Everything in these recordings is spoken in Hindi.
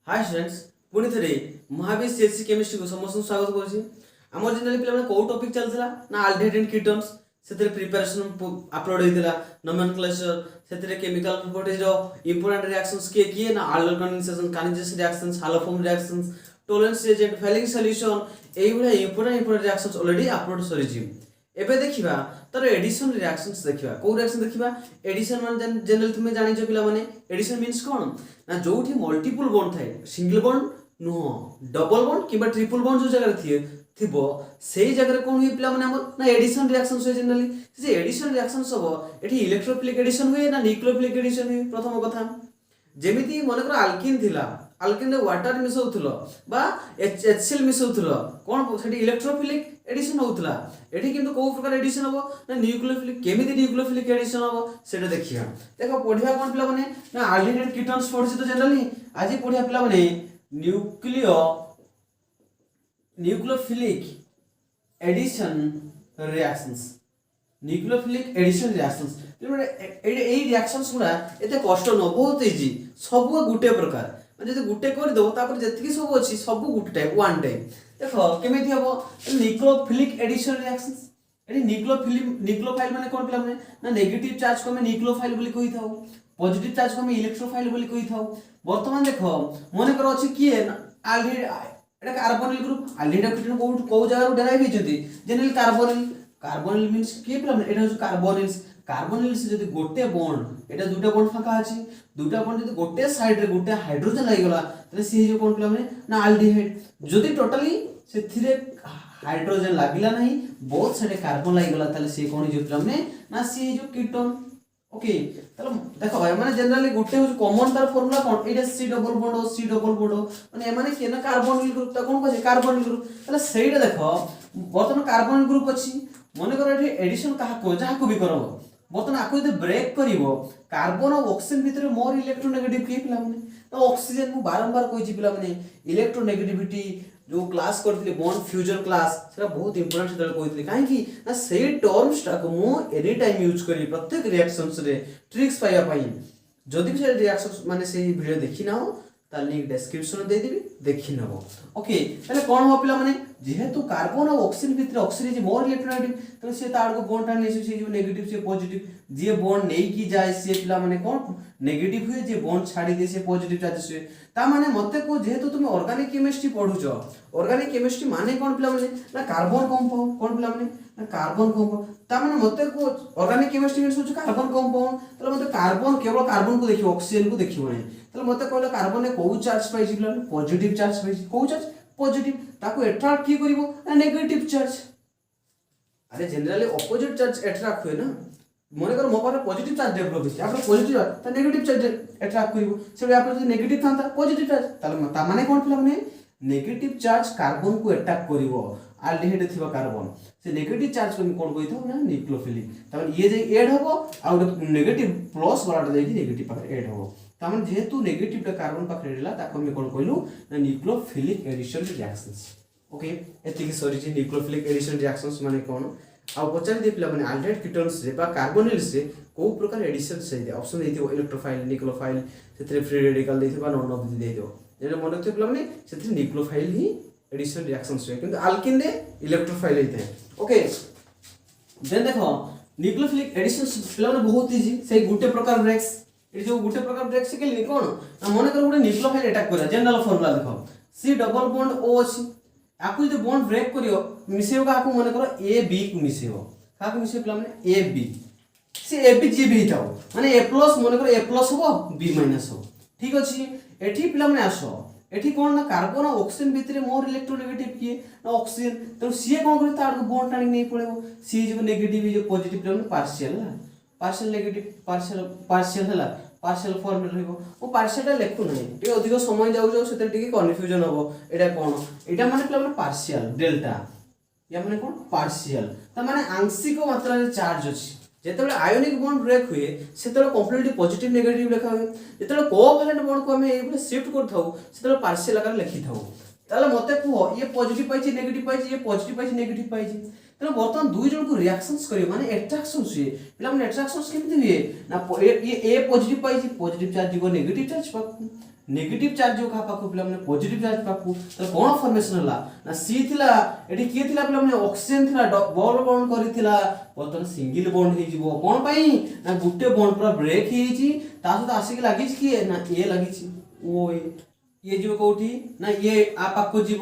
हाय स्टूडेंट्स पुणी थे महावीर सीएससी केमिस्ट्री को समस्त स्वागत करुँची आम जेनराली पे कौ टॉपिक चलता ना अल्डिहाइड एंड कीटोन्स से प्रिपरेशन अपलोड होता नोमेनक्लेचर से केमिकल प्रॉपर्टीज इंपोर्टेंट रिएक्शंस किए किए ना आल्डोल कंडेंसेशन काइनेसिस reactions haloform reactions Tollens agent Fehling solution यही इंपोर्टेंट रिएक्शंस ऑलरेडी अपलोड सरी एबे देखिबा तर एडिशन रिएक्शंस देखिबा को रिएक्शन देखिबा एडिशन माने जनरल तुमे जानि जो पिला माने एडिशन मींस कोन ना जोठी मल्टीपल बॉन्ड थाए सिंगल बॉन्ड नो डबल बॉन्ड किबा ट्रिपल बॉन्ड जो जगह थिए थिबो सेही जगह कोन हुई पिला माने हमर ना एडिशन रिएक्शंस होय जनरली जे एडिशन रिएक्शंस हो एठी इलेक्ट्रोफिलिक एडिशन हुए ना न्यूक्लियोफिलिक एडिशन हुए प्रथम कथा जेमिति मन कर अल्किन थिला अल्किन रे वाटर मिसौथुलो बा HCl मिसौथुलो कोन सेठी इलेक्ट्रोफिलिक एडिशन होउतला एठी किंतु को प्रकार एडिशन होबो ना न्यूक्लियोफिलिक केमिति न्यूक्लियोफिलिक एडिशन होबो सेटा देखिया देखो पढिया कोन पिला माने ना अल्डिहाइड कीटोन्स पढछि तो जनरली आज पढिया पिला माने nucleophilic addition reactions nucleophilic addition reactions ए रिएक्शंस गुडा एते कष्ट न बहुत इजी सब गुटे प्रकार माने जदि गुटे कर दो तापर जतिकी सब अछि सब गुटे टाइप वन टाइप देखो केमिति हबो न्यूक्लियोफिलिक एडिशन रिएक्शंस एडी न्यूक्लियोफाइल माने कोन पिला माने ना नेगेटिव चार्ज को हमें न्यूक्लियोफाइल बोली कहि थाउ पॉजिटिव चार्ज को हमें इलेक्ट्रोफाइल बोली कहि थाउ वर्तमान देखो मने कर अछि किए अल्डिहाइड एटा कार्बोनिल ग्रुप अल्डिहाइड कीटोन को जगह डेराइव हिजंती जनरली कार्बोनिल मींस के पिला माने एटा हो कार्बोनिल्स कार्बोनिल्स जदि गोटे बॉन्ड एटा दुटा बॉन्ड फाका अछि दुटा बॉन्ड जदि गोटे साइड रे गोटे हाइड्रोजन लागि गला तले सी जो कोन पिला माने ना अल्डिहाइड जदि टोटली सेथिरे हाइड्रोजन लागिला नहीं बहुत सारे कार्बन लागि गला तले सी कोन जो पिला माने ना सी जो कीटोन ओके तले देखो भाई माने जनरली गोटे हो कॉमन तार फार्मूला कोन एटा सी डबल बॉन्ड माने माने के ना कार्बोनिल ग्रुप ता कोन कहै कार्बोनिल ग्रुप तले सेइडा देखो बर्तन कार्बोनिल ग्रुप अछि मने कर एठी एडिशन कहा को जहा को भी करबो बर्तन आको यदि ब्रेक करिवो कार्बन और ऑक्सीजन भितर मोर इलेक्ट्रोनेगेटिव के पिला माने तो ऑक्सीजन मु बारंबार कहि पिला माने इलेक्ट्रोनेगेटिविटी जो क्लास करथिले बॉन्ड फ्यूजन क्लास सेटा बहुत इंपोर्टेंट सेटा कहिथिले काहे कि ना सेही टर्म्स टा को मु एनी टाइम यूज करी प्रत्येक रिएक्शंस रे ट्रिक्स पाया पाई जदि भी से रिएक्शंस माने सेही वीडियो देखि ना हो ता लिंक डिस्क्रिप्शन दे देबी देखि नबो ओके तले कोन हो पिला माने जेहेतु कार्बन और ऑक्सीजन भितर ऑक्सीजन जे मोर इलेक्ट्रोनेगेटिव तो से तार को बॉन्ड टान लेसे से जो नेगेटिव से पॉजिटिव जे बॉन्ड नै की जाय से पिला माने कोन नेगेटिव हुए जे बॉन्ड छाडी दे से पॉजिटिव चार्ज से ता माने मते को जेहेतु तुम ऑर्गेनिक केमिस्ट्री पढुचो ऑर्गेनिक केमिस्ट्री माने कोन पिला माने ना कार्बन कंपाउंड कोन पिला माने ना कार्बन कंपाउंड ता माने मते को ऑर्गेनिक केमिस्ट्री मींस होछ कार्बन कंपाउंड तले मते कार्बन केवल कार्बन को देखियो ऑक्सीजन को देखियो नै तले मते कहले कार्बन ने को चार्ज पाइछि पिला पॉजिटिव चार्ज पाइछि को चार्ज पॉजिटिव ताको अट्रैक्ट की करिवो ना नेगेटिव चार्ज अरे जनरली ऑपोजिट चार्ज अट्रैक्ट हुए ना मने कर मो पर पॉजिटिव चार्ज डेवलप होछि आपन पॉजिटिव त नेगेटिव चार्ज अट्रैक्ट करिवो से आपन जदि नेगेटिव थांता पॉजिटिव चार्ज ताले ता माने कोन पिला माने नेगेटिव चार्ज कार्बन को अटैक करिवो अल्डिहाइड थिबा कार्बन से नेगेटिव चार्ज को कोन कहिथौ ना न्यूक्लियोफिलिक तब ये जे ऐड होबो आ नेगेटिव प्लस वाला जाई नेगेटिव पर ऐड होबो तमन जेहेतु नेगेटिव टा कार्बन पाखरे रेला ताको हम कोन कहलु ना न्यूक्लियोफिलिक एडिशन रिएक्शंस ओके एतिकी सॉरी जे न्यूक्लियोफिलिक एडिशन रिएक्शंस माने कोन आ पचार दे पिला माने अल्डिहाइड कीटोन्स रे बा कार्बोनिल्स रे को प्रकार एडिशन से दे ऑप्शन देथिबो इलेक्ट्रोफाइल न्यूक्लियोफाइल सेथरे फ्री रेडिकल देथिबा नॉन ऑफ दे दियो जेने मन रखते पिला माने सेथरे न्यूक्लियोफाइल ही एडिशन रिएक्शंस रे किंतु अल्किन दे इलेक्ट्रोफाइल हेते ओके देन देखो न्यूक्लियोफिलिक एडिशन पिला माने बहुत इजी से गुटे प्रकार ब्रेक्स ए जो गुटे प्रकार ब्रेक से के कोन ना मन कर गुटे न्यूक्लियोफाइल अटैक करा जनरल फार्मूला देखो सी डबल बॉन्ड ओ अछि आकु जे बॉन्ड ब्रेक करियो मिसेयो का आकु मन कर ए बी को मिसेयो का को मिसेयो प्ला माने ए बी से ए बी जी बी थाओ माने ए प्लस मन कर ए प्लस हो बी माइनस हो ठीक अछि एठी प्ला माने आसो एठी कोन ना कार्बन और ऑक्सीजन भितरे मोर इलेक्ट्रोनेगेटिव किए ना ऑक्सीजन तो सी कोन करे तार को बॉन्ड टाणी नै पड़ेबो सी जो नेगेटिव जो पॉजिटिव प्ला माने पार्शियल नेगेटिव पार्शियल हला पार्शियल फॉर्म में रहइबो ओ पार्शियल लेखु नै टे अधिक समय जाउ जाउ सेते टिके कन्फ्यूजन होबो एटा कोन एटा माने प्ला माने पार्शियल डेल्टा या माने कोन पार्शियल त माने आंशिक मात्रा रे चार्ज अछि जेतेबे आयोनिक बॉन्ड ब्रेक हुए सेतेबे कंप्लीटली पॉजिटिव नेगेटिव लिखा हुए जेतेबे कोवैलेंट बॉन्ड को हमें एबे शिफ्ट कर थाउ सेतेबे पार्शियल आकार लिखि थाउ ताले मते कुहो ये पॉजिटिव पाइछि नेगेटिव पाइछि ये पॉजिटिव पाइछि नेगेटिव पाइछि तेना बर्तमान दुई जन को रिएक्शंस करियो माने अट्रैक्शंस हुए पिला माने अट्रैक्शंस केमति हुए ना ये ए पॉजिटिव पाइछि पॉजिटिव चार्ज जीव नेगेटिव चार्ज नेगेटिव चार्ज जो कहा पाखु पिला माने पॉजिटिव चार्ज पाखु तो कोन फॉर्मेशन हला ना सी थिला एठी के थिला पिला माने ऑक्सीजन थिला डबल बॉन्ड करिथिला बर्तन सिंगल बॉन्ड हे जिवो कोन पई ना गुटे बॉन्ड पूरा ब्रेक हे जी ता सहित आसी के लागि कि ना ये लागि छी ओ ये जीव कोठी ना ये आ पाखु जीव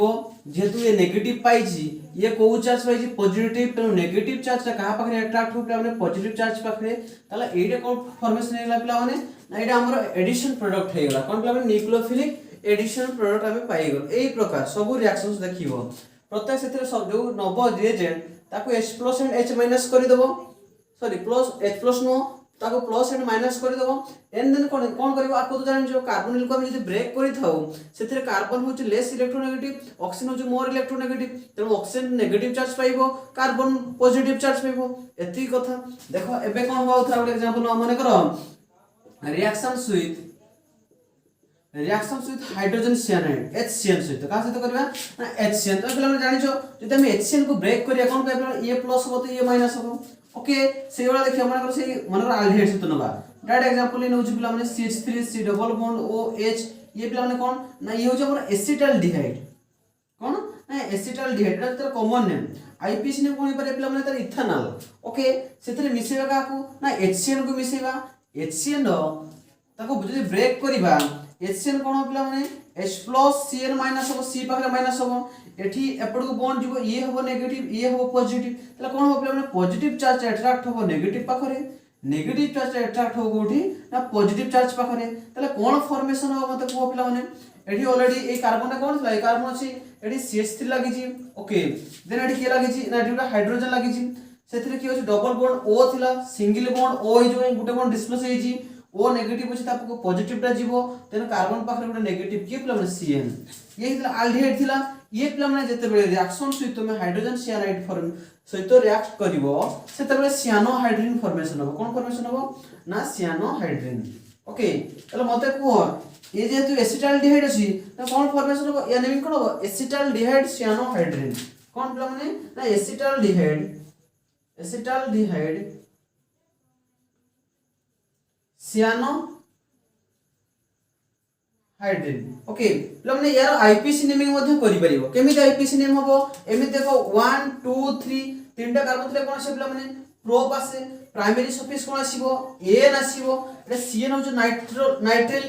जेतु ये नेगेटिव पाई जी ये को चार्ज पाई जी पॉजिटिव तो नेगेटिव चार्ज कहा पाखरे अट्रैक्ट हो पिला माने पॉजिटिव चार्ज पाखरे ताला एडे कोन फॉर्मेशन हेला पिला माने ना एडा हमर एडिशन प्रोडक्ट हेगला कोन पिला माने न्यूक्लियोफिलिक एडिशन प्रोडक्ट हमें पाई गल एई प्रकार सब रिएक्शंस देखिबो प्रत्येक सेतिर सब जो नव रिएजेंट ताको H+ एंड H- करि देबो सॉरी प्लस H+ नो ताको प्लस एंड माइनस कर देबो एंड देन कोन करबो आपको तो जानि जो कार्बोनिल को हम जदी ब्रेक करि थाउ सेतिर कार्बन होचे लेस इलेक्ट्रोनेगेटिव ऑक्सीजन होचे मोर इलेक्ट्रोनेगेटिव तेनो ऑक्सीजन नेगेटिव चार्ज पाइबो कार्बन पॉजिटिव चार्ज पाइबो एती कथा देखो एबे कोन होउ था एग्जांपल माने करो reactions with hydrogen cyanide HCN सहित का सहित करबा ना HCN तो पिला जानि जो जदी हम HCN को ब्रेक करिया कोन पे ये प्लस हो तो ये माइनस हो ओके से वाला देखिए मन से मन आल्डिहाइड सहित नबा डायरेक्ट एग्जांपल ले नउछि पिला माने CH3 C double bond OH ये पिला माने कोन ना ये हो हमर एसिटाल्डिहाइड कोन ना एसिटाल्डिहाइड एटा तर कॉमन नेम आईपीसी ने कोन पर पिला माने तर इथेनॉल ओके सेतरे मिसेबा काकू ना HCN को मिसेबा HCN ताको जदी ब्रेक करिबा HCN कोन पिला माने H+ Cn- हो C पाखरे माइनस हो एठी एपड को बॉन्ड जीवो ये हो नेगेटिव ये हो पॉजिटिव तला कोन हो पिला माने पॉजिटिव चार्ज अट्रैक्ट हो नेगेटिव पाखरे नेगेटिव चार्ज अट्रैक्ट हो कोठी ना पॉजिटिव चार्ज पाखरे तला कोन फॉर्मेशन हो मते को पिला माने एठी ऑलरेडी ए कार्बन कोन थला ए कार्बन अछि एठी CH3 लागि जी ओके देन एठी के लागि जी ना एठी हाइड्रोजन लागि जी सेथिरे की होछि डबल बॉन्ड O थिला सिंगल बॉन्ड O हे जो गुटे बॉन्ड डिस्प्लेस हे जी ओ नेगेटिव अछि तापको पॉजिटिव टा जीवो तेन कार्बन पाखरे गुटे नेगेटिव के पिला माने Cn ये हितला आल्डिहाइड थिला ये पिला माने जते बेले रिएक्शन सहित में हाइड्रोजन साइनाइड फॉर्म सहित रिएक्ट करिवो सेते बेले साइनोहाइड्रिन फॉर्मेशन हो कोन फॉर्मेशन हो ना साइनोहाइड्रिन ओके तले मते को ये जेतु एसिटाल्डिहाइड अछि त कोन फॉर्मेशन हो या नेमिंग कोन हो एसिटाल्डिहाइड साइनोहाइड्रिन कोन पिला माने ना एसिटाल्डिहाइड सियानो हाइड्रोजन ओके मतलब ने यार आईपीसी नेमिंग मध्ये करि परिबो केमिति आईपीसी नेम हबो एमि देखो 1 2 3 तीनटा कार्बन तले कोन से मतलब ने प्रोप आसे प्राइमरी सफिक्स कोन आसीबो एन आसीबो एटा सीएन हो जो नाइट्रिल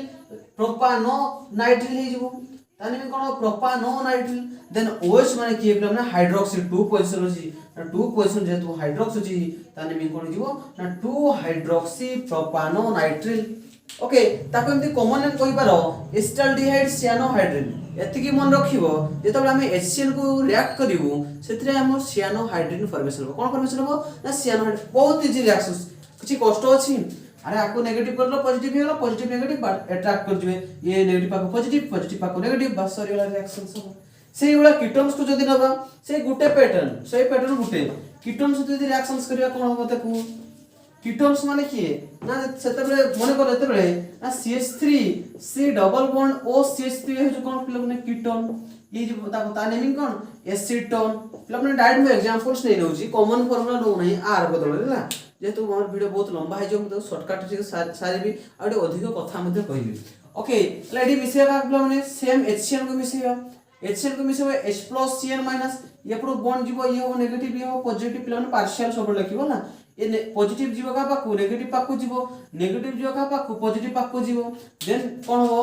प्रोपानो नाइट्रिल हे जिवो ताने में कोन प्रोपानो नाइट्रिल देन ओएच माने की मतलब ने हाइड्रोक्सी 2 पोजीशन अछि 2 पोजीशन जेतु हाइड्रोक्स अछि ताने में कोन जिवो ना 2 हाइड्रोक्सी प्रोपानो नाइट्रिल ओके ताको एमती कॉमन नेम कहि पारो एसिटाल्डिहाइड साइनोहाइड्रिन एति की मन रखिबो जेतबे हम HCN को रिएक्ट करिवो सेथरे हम साइनोहाइड्रिन फॉर्मेशन हो कोन फॉर्मेशन हो ना साइनोहाइड्रिन बहुत इजी रिएक्शन किछि कष्ट अछि अरे आको नेगेटिव करलो positive hello positive negative attract कर दिबे ये नेगेटिव पाको पॉजिटिव पाको नेगेटिव बस सरी वाला रिएक्शन सब सेही वाला कीटोन्स को जदी नबा से गुटे पैटर्न गुटे कीटोन्स जदी रिएक्शंस करिया कोन हो मते को कीटोन्स माने किए ना सेतबे मने कर एतबे ना CH3 C double bond O CH3 हे जो कोन फिलम ने कीटोन ये जो ता नेमिंग कोन एसीटोन फिलम ने डायरेक्ट में एग्जांपल्स नै नउची कॉमन फार्मूला नो नै आर बदल ला जेतु हमर वीडियो बहुत लंबा है जो हम तो शॉर्टकट से सारी भी आडे अधिक कथा मध्ये कहिबी ओके लेडी मिसेबा फिलम ने सेम HCN को मिसेबा HCN को मिसेबा H+ Cn- ये पुरो बॉन्ड जीवो ये हो नेगेटिव ये हो पॉजिटिव फिलम पार्शियल सब लिखिबो ना ये पॉजिटिव जीवो का पाकु नेगेटिव पाकु जीवो नेगेटिव जीवो का पाकु पॉजिटिव पाकु जीवो देन कोन हो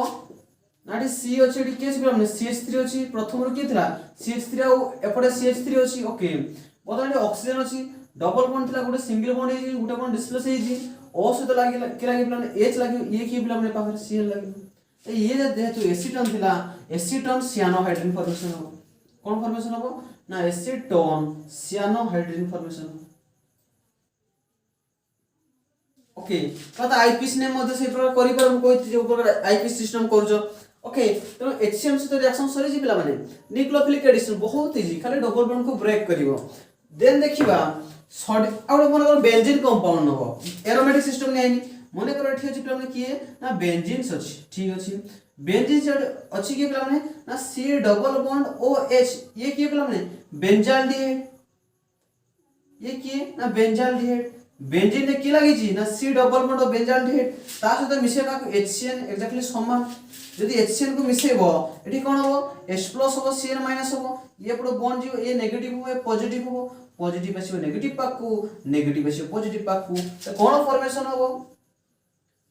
नाडी C अछि एडी केस बिलम CH3 अछि प्रथम रो के थिला CH3 आ एपडे CH3 अछि ओके बदले ऑक्सीजन अछि डबल बॉन्ड थिला गुटे सिंगल बॉन्ड हे गुटे बॉन्ड डिस्प्लेस हे O सहित लागि के लागि बिलम H लागि ये की बिलम ने पाखर Cl लागि ये जेतु एसीटोन थिला एसीटोन साइनोहाइड्रिन फॉर्मेशन हो कोन फॉर्मेशन हो ना एसीटोन साइनोहाइड्रिन फॉर्मेशन हो ओके पता आईपीसी नेम मध्ये से प्रकार करि पर हम कोइ जे ऊपर आईपीसी सिस्टम करजो ओके तो HCN से तो रिएक्शन सरी जी पिला माने न्यूक्लियोफिलिक एडिशन बहुत इजी खाली डबल बॉन्ड को ब्रेक करिवो देन देखिबा आउट मन कर बेंजीन कंपाउंड नबो एरोमेटिक सिस्टम नै आइनी मने कर एठी अछि पिला माने किए ना बेंजीन्स अछि ठीक अछि बेंजीन अछि के पिला माने ना C डबल बॉन्ड OH ये के पिला माने बेंजाल्डिहाइड ये किए ना बेंजाल्डिहाइड बेंजीन रे की लागि छी ना सी डबल बॉन्ड बेंजाल्डिहाइड ता सहित मिसेबा HCN एक्जेक्टली समान यदि HCN को मिसेबो एठी कोन हो H प्लस हो CN माइनस हो ये पड़ो बॉन्ड जो ये नेगेटिव हो पॉजिटिव हो पॉजिटिव आसी नेगेटिव पाकू नेगेटिव आसी पॉजिटिव पाकू तो कोन फॉर्मेशन हो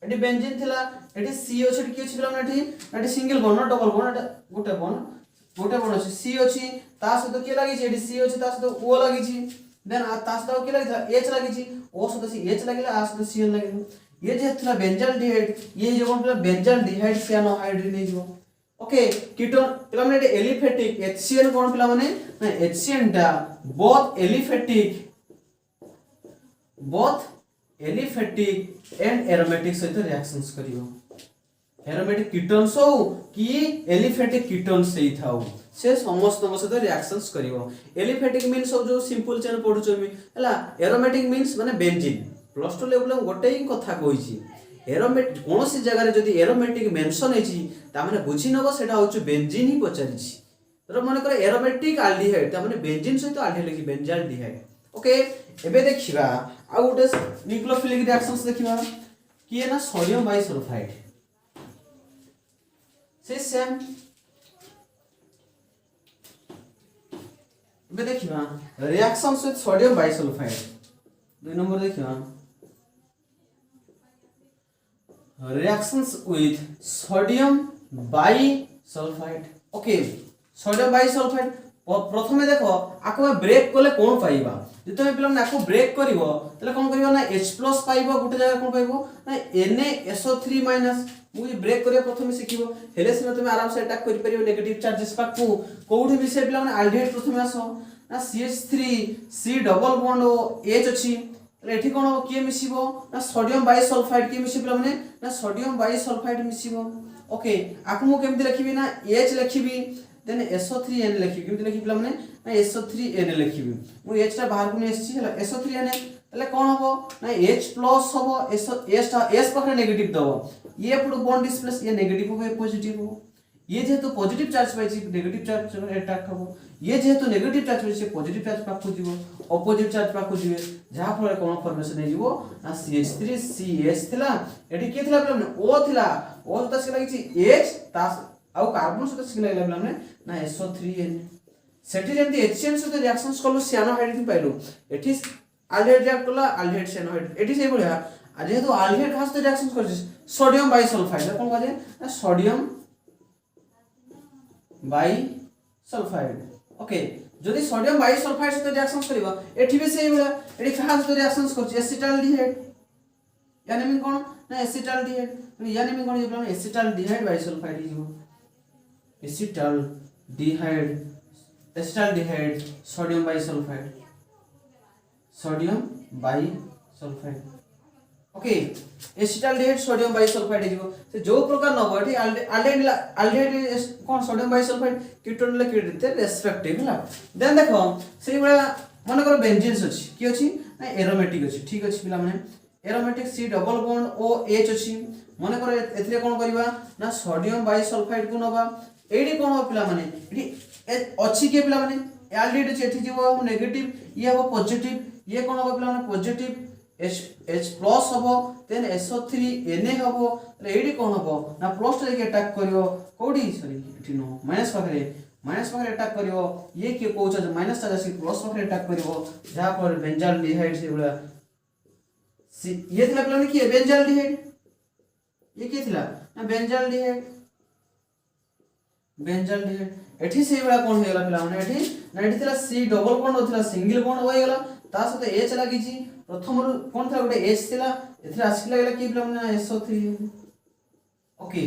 एठी बेंजीन थिला एठी C अछि की अछि पिला एठी सिंगल बॉन्ड डबल बॉन्ड गोटे बॉन्ड अछि C अछि ता सहित के लागि छी एठी C अछि ता सहित O लागि छी देन ता सहित के लागि H लागि छी O सहित H लागिला आ सहित CN लागि ये जे थला बेंजाल्डिहाइड ये जे कोन पिला बेंजाल्डिहाइड सियानोहाइड नै जो ओके कीटोन पिला माने एलिफेटिक HCN कोन पिला माने ना HCN टा बोथ एलिफेटिक एंड एरोमेटिक सहित रिएक्शंस करिवो एरोमेटिक कीटोन्स हो कि एलिफेटिक कीटोन्स सही थाउ से समस्त सहित रिएक्शंस करिवो एलिफेटिक मींस जो सिंपल चेन पढु छमी हला एरोमेटिक मींस माने बेंजीन प्लस 2 लेवल गोटे ही कथा कहिछि एरोमेटिक कोनोसी जगह रे जदी एरोमेटिक मेंशन हेछि ता माने बुझी नबो सेटा होछु बेंजीन ही पचारिछि तर मन करे एरोमेटिक एल्डिहाइड ता माने बेंजीन सहित एल्डिहाइड लिखि बेंजाल्डिहाइड ओके एबे देखिबा आ गोटे न्यूक्लियोफिलिक रिएक्शंस देखिबा कि ना सोडियम बाइसल्फाइड से सेम एबे देखिबा reactions with sodium bisulphide 2 number देखिबा reactions with sodium bisulfite okay sodium bisulphide प्रथमे देखो आको ब्रेक करले कोन पाइबा जते हम पिलम आको ब्रेक करिवो तले कोन करिवो ना H+ पाइबो गुटे जगह कोन पाइबो ना NaSO3- मुझे ब्रेक करियो प्रथमे सिखिबो हेले से तुम आराम से अटैक करि परियो नेगेटिव चार्जेस पाकू कोउठी भी से पिलम एल्डिहाइड प्रथमे आसो ना CH3 C double bond H अछि एठी कोन हो के मिसिबो ना सोडियम बाइसल्फाइड के मिसिबो माने ना सोडियम बाइसल्फाइड मिसिबो ओके आकु मु केमति लिखिबी ना H लिखिबी देन SO3N लिखिबी केमति लिखिबला माने ना SO3N लिखिबी मु H ता बाहर को ने एसची हला SO3N तले कोन होबो ना H+ होबो S पकड़े नेगेटिव दबो ये पुरो बॉन्ड डिस्प्लेस ये नेगेटिव हो पॉजिटिव हो ये जेहेतु पॉजिटिव चार्ज पाइछि नेगेटिव चार्ज अटैक हो ये जेहेतु नेगेटिव चार्ज पाइछि पॉजिटिव चार्ज पाकु जीवो ऑपोजिट चार्ज पाकु जीवे जहा फले कोन फॉर्मेशन हे जीवो ना CH3 CH थिला एठी के थिला प्रॉब्लम O थिला O त से लागि छि H ता आ कार्बन से से लागि प्रॉब्लम ना SO3N सेठी जेंति HCN से रिएक्शंस करलो सियानोहाइड पाइलो एठी एल्डिहाइड रिएक्ट करला एल्डिहाइड सियानोहाइड एठी से बढिया आ जेहेतु एल्डिहाइड खास रिएक्शंस करछि सोडियम बाइसल्फाइड कोन कहले ना सोडियम बाइसल्फाइड ओके जदि सोडियम बाइसल्फाइड से रिएक्शंस करबा एठी भी सेही होला एठी खास रिएक्शंस करछि एसिटाल्डिहाइड यानी मीन कोन ना एसिटाल्डिहाइड यानी मीन कोन जे एसिटाल्डिहाइड बाइसल्फाइड हिजो acetaldehyde sodium bisulphide okay acetaldehyde sodium bisulphide हिजो से जो प्रकार न बठी एल्डिहाइड कोन सोडियम बाइसल्फाइड कीटोन ले कीटते रेस्पेक्टिव हला देन देखो सेही बडा मन करो बेंजीन्स अछि की अछि ना एरोमेटिक अछि ठीक अछि पिला माने aromatic C double bond OH अछि मन करो एथिरे कोन करबा ना सोडियम बाइसल्फाइड को नबा एडी कोन हो पिला माने एडी अछि के पिला माने एल्डिहाइड अछि एठी जीवो नेगेटिव ये हो पॉजिटिव ये कोन हो पिला माने पॉजिटिव H+ हबो देन SO3Na हबो एडी कोन हबो ना प्लस लेके अटैक करियो कोडी सॉरी एठी नो माइनस पाखरे अटैक करियो ये के कोच माइनस चार्ज से प्लस पाखरे अटैक करियो जहां पर बेंजाल्डिहाइड से बड़ा ये थिला प्लान की बेंजाल्डिहाइड ये के थिला ना बेंजाल्डिहाइड एठी से बड़ा कोन हेला पिला माने एठी ना एठी थिला C डबल बॉन्ड थिला सिंगल बॉन्ड होय गेला ता सते H लागि छी प्रथम कोन था गोटे H थिला एथरा आसी लागला की पिला माने SO3 ओके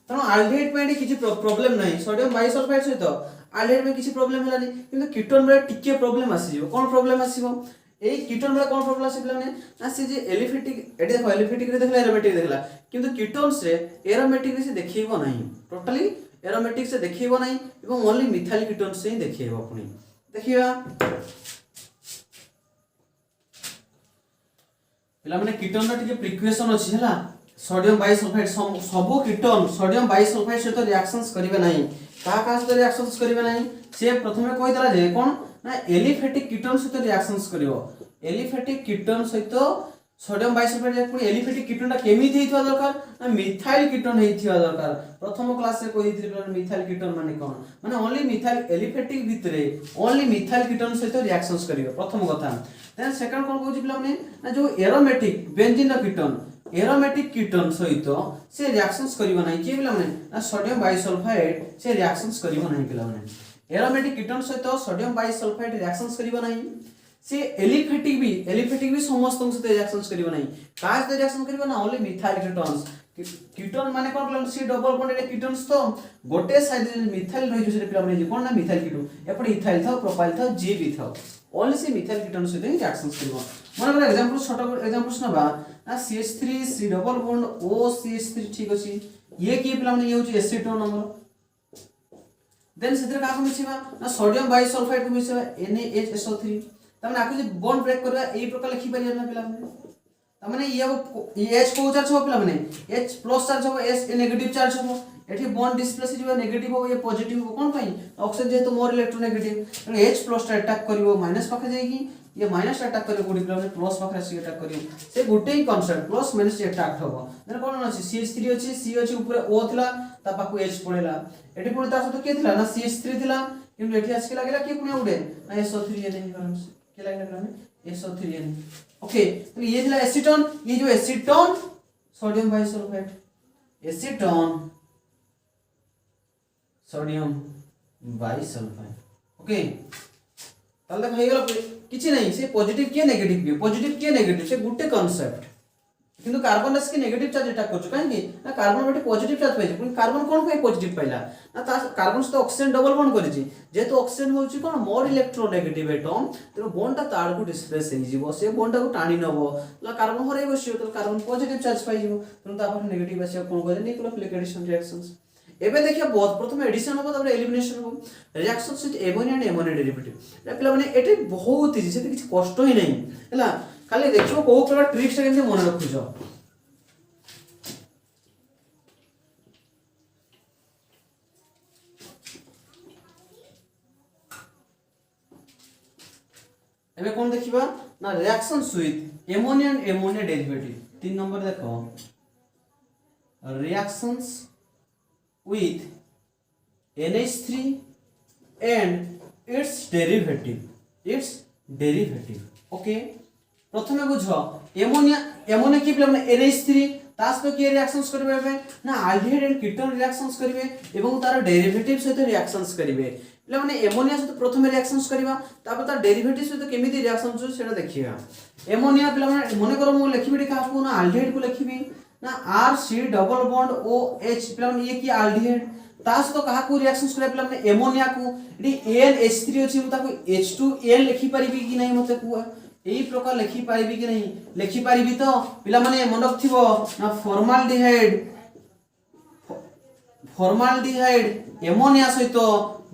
तनो एल्डिहाइड पे किछि प्रॉब्लम नाही सोडियम बाइसल्फाइड सहित एल्डिहाइड में किछि प्रॉब्लम हलानी किंतु कीटोन में टिके प्रॉब्लम आसीबो कोन प्रॉब्लम आसीबो एई कीटोन में कोन प्रॉब्लम आसी पिला माने ना से जे एलिफेटिक एडी देखो एलिफेटिक रे देखला एरोमेटिक देखला किंतु कीटोन से एरोमेटिक से देखिबो नाही टोटली एरोमेटिक से देखिबो नाही एवं ओनली मिथाइल कीटोन से ही देखिबो पुनी देखिबा पिला माने कीटोन रा टिके प्रिक्वेशन अछि हला सोडियम बाइसल्फाइड सबो कीटोन सोडियम बाइसल्फाइड सहित रिएक्शंस करिवे नाही का से रिएक्शंस करिवे नाही से प्रथमे कहि दला जे कोन ना एलिफेटिक कीटोन सहित रिएक्शंस करिवो एलिफेटिक कीटोन सहित सोडियम बाइसल्फेट पुणी एलिफेटिक कीटोनटा केमिति हेइथवा दरकार ना मिथाइल कीटोन हेइथवा दरकार प्रथम क्लास रे कहि मिथाइल कीटोन माने कोन माने ओनली मिथाइल एलिफेटिक भितरे ओनली मिथाइल कीटोन सहित रिएक्शंस करिवो प्रथम कथा देन सेकंड कोन कहउछि पिला माने ना जो aromatic benzene ketone aromatic ketone सहित से रिएक्शंस करिवो नै के पिला माने ना सोडियम बाइसल्फेट से रिएक्शंस करिवो नै पिला माने एरोमेटिक कीटोन सहित सोडियम बाइसल्फेट रिएक्शंस करिवो नै से एलिफेटिक भी समस्त से रिएक्शंस करिवो नै का से रिएक्शन करिवो ना ओनली मिथाइल कीटोन्स कीटोन माने कोन प्लम सी डबल बॉन्ड रे कीटोन्स तो गोटे साइड रे मिथाइल रहि जसे प्लम ने कोन ना मिथाइल कीटोन एपड इथाइल था प्रोपाइल था जे भी था ओनली से मिथाइल कीटोन से रिएक्शंस करिवो मन पर एग्जांपल छोटा एग्जांपल सुनबा ना CH3 सी डबल बॉन्ड O CH3 ठीक अछि ये की प्लम ने होची एसीटोन नंबर देन सिद्र का मिसिबा ना सोडियम बाइसल्फाइड को मिसिबा NaHSO3 तमने आकु जे बॉन्ड ब्रेक करबा एई प्रकार लिखि परिया ना पिला माने तमने ये H को चार्ज हो पिला माने H प्लस चार्ज हो S नेगेटिव चार्ज हो एठी बॉन्ड डिस्प्लेस जीवा नेगेटिव हो ये पॉजिटिव हो कोन पई ऑक्सीजन जेतो मोर इलेक्ट्रोनेगेटिव H प्लस टा अटैक करिवो माइनस पाखे जाईकी ये माइनस अटैक करिवो गुडी पिला माने प्लस पाखे से अटैक करिवो से गुटे ही कांसेप्ट प्लस माइनस अटैक होबो देन कोन अछि CH3 अछि C अछि ऊपर O थिला ता पाखु H पड़ेला एठी पुणी ता सतो के थिला ना CH3 थिला किंतु एठी आसी लागेला के पुणी उडे ना SO3 ये नहीं करम के लागेला पिला SO3 ये ओके तो ये थिला एसीटोन ये जो acetone sodium bisulphate acetone sodium bisulphide okay ताले भाई गेला किछि नहीं से पॉजिटिव के नेगेटिव से गुटे कांसेप्ट किंतु कार्बन के नेगेटिव चार्ज अटैक करछ काहे ना कार्बन बटे पॉजिटिव चार्ज पाइछ पण कार्बन कोन पे पॉजिटिव पाइला ना ता कार्बन से ऑक्सीजन डबल बॉन्ड करिछि जेतो ऑक्सीजन होछि कोन मोर इलेक्ट्रोनेगेटिव एटम तो बॉन्ड ता ताड़ को डिस्प्लेस हे जिवो से बॉन्ड को टाणी नबो ला कार्बन हरै बसियो तो कार्बन पॉजिटिव चार्ज पाइ जिवो तो ता पर नेगेटिव बसियो कोन करे न्यूक्लियोफिलिक एडिशन रिएक्शंस एबे देखिए बहुत प्रथम एडिशन हो तब एलिमिनेशन हो reaction with ammonia and ammonia derivative ए पिला माने एटे बहुत इजी से किछ कष्ट ही नहीं हला खाली देखियो को प्रकार ट्रिक्स केमसे मन रखुजो एबे कोन देखिबा ना reactions with ammonia and ammonia derivative 3 number देखो reactions with NH3 and its derivative okay प्रथमे बुझो एमोनिया की प्लम NH3 तास तो के रिएक्शंस करबे बे ना अल्डिहाइड एंड कीटोन रिएक्शंस करबे एवं तार डेरिवेटिव सहित रिएक्शंस करबे प्लम माने एमोनिया सहित प्रथमे रिएक्शंस करबा तापर तार डेरिवेटिव सहित केमिति रिएक्शंस हो सेटा देखिबा एमोनिया प्लम माने मने करो मु लिखिबी का को ना अल्डिहाइड को लिखिबी ना RC double bond OH plum ये की अल्डिहाइड तास तो कहा को रिएक्शंस करे प्लम एमोनिया को इडी NH3 अछि मु ताको H2N लिखि परिबी कि नहीं मते को एई प्रकार लिखि परिबी कि नहीं लिखि परिबी तो पिला माने मन रखथिबो ना फॉर्माल्डिहाइड एमोनिया सहित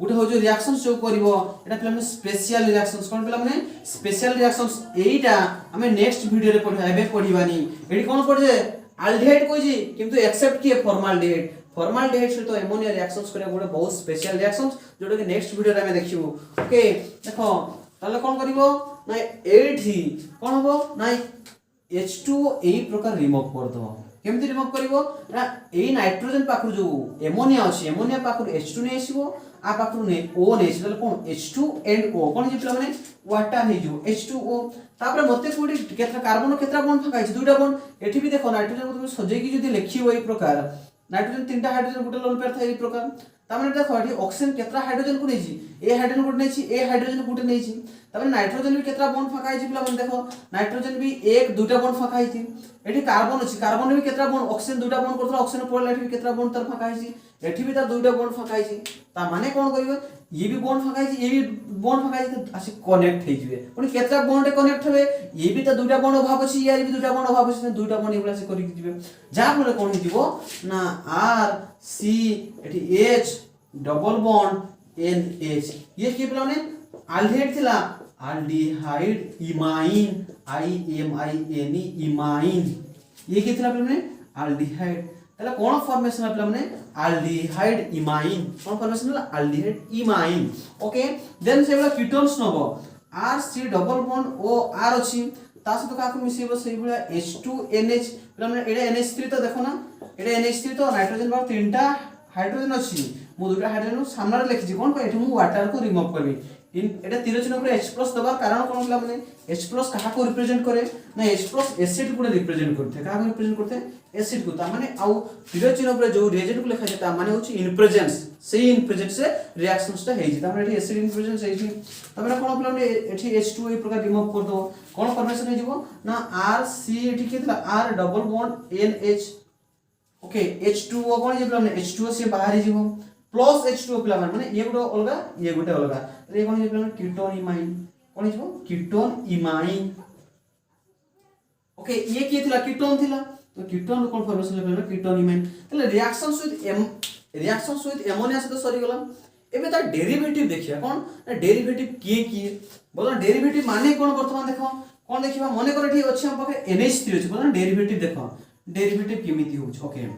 गुटे हो जो रिएक्शंस जो करिवो एटा पिला माने स्पेशल रिएक्शंस कोन पिला माने स्पेशल रिएक्शंस एईटा हमें नेक्स्ट वीडियो रे पढा एबे पढिबानी एडी कोन पढे अल्डिहाइड कोइजी किंतु एक्सेप्ट किए फॉर्माल्डिहाइड से तो एमोनिया रिएक्शंस करे गुटे बहुत स्पेशल रिएक्शंस जोटा कि नेक्स्ट वीडियो रे हमें देखिबो ओके देखो ताले कोन करिवो ना एठी कोन होबो ना H2O एई प्रकार रिमूव कर दो केमति रिमूव करिवो ना एई नाइट्रोजन पाखरु जो एमोनिया अछि एमोनिया पाखरु H2 ने आसीबो आ पाखरु ने O ने आसी कोन H2 एंड O कोन जे पिला माने वाटर हे जो H2O तापर मते कोडी केत्रा कार्बन केत्रा बॉन्ड फकाइ छै दुइटा बॉन्ड एठी भी देखो नाइट्रोजन को तुम सजेई की जदी लिखिबो एई प्रकार नाइट्रोजन तीनटा हाइड्रोजन गुटे लोन पेयर था एई प्रकार तामने देखो एठी ऑक्सीजन केत्रा हाइड्रोजन को नेछि ए हाइड्रोजन गुटे नेछि ए हाइड्रोजन गुटे नेछि तापर नाइट्रोजन भी केत्रा बॉन्ड फकाइ छै पिला मन देखो नाइट्रोजन भी एक दुइटा बॉन्ड फकाइ छै एठी कार्बन अछि कार्बन भी केत्रा बॉन्ड ऑक्सीजन दुइटा बॉन्ड करथला ऑक्सीजन पड़ला एठी भी केत्रा बॉन्ड तर फकाइ छै एठी भी ता दुइटा बॉन्ड फकाइ छै ता माने कोन करिवो ये भी बॉन्ड फकाइ छै ये भी बॉन्ड फकाइ छै आसी कनेक्ट हे जिवे पुनी केत्रा बॉन्ड कनेक्ट हेबे ये भी ता दुइटा बॉन्ड अभाव अछि यार भी दुइटा बॉन्ड अभाव अछि दुइटा बॉन्ड एबला से करि जिवे जा फले कोन हिजिवो ना R C एठी H डबल बॉन्ड NH ये के पिला माने अल्डिहाइड थिला अल्डिहाइड इमाइन IMINE इमाइन ये के थिला पिला माने अल्डिहाइड तले कोन फॉर्मेशन पिला माने आल्डिहाइड इमाइन कोन फॉर्मेशन होला आल्डिहाइड इमाइन ओके देन से वाला कीटोन्स नबो R C double bond O R अछि ता सहित का मिसेबो सेही बला H2NH मतलब एडे NH3 तो देखो ना एडे NH3 तो नाइट्रोजन बार तीनटा हाइड्रोजन अछि मु दुटा हाइड्रोजन सामने रे लिखि कोन को एठी मु वाटर को रिमूव करबी इन एटा तीर चिन्ह पर H+ दबार कारण कोन होला माने H+ कहा को रिप्रेजेंट करे ना H+ एसिड को रिप्रेजेंट करथे कहा को रिप्रेजेंट करथे एसिड को ता माने आउ तीर चिन्ह पर जो रिएजेंट को लिखा जाय ता माने होची इन प्रेजेंस सेही इन प्रेजेंस से रिएक्शंस ता हेजी ता माने एठी एसिड इन प्रेजेंस हेजी ता माने कोन होला एठी H2 ए प्रकार रिमूव कर दो कोन फॉर्मेशन हे जिवो ना RC एठी केतला R double bond NH okay H2O कोन जे प्लस H2O से बाहर ही जीवो प्लस H2O प्लस माने ये गुटे अलगा तो ये कोन जे प्लस कीटोन इमाइन कोन जीवो कीटोन इमाइन ओके ये की थिला कीटोन थिला तो कीटोन कोन फॉर्मेशन प्लस कीटोन इमाइन तले रिएक्शंस विथ एमोनिया से तो सरी गला एबे ता डेरिवेटिव देखिया कोन डेरिवेटिव की बोलो डेरिवेटिव माने कोन वर्तमान देखो कोन देखिबा मने कर ठीक अछि हम पाखे NH3 अछि बोलो डेरिवेटिव देखो डेरिवेटिव केमिति होछ ओके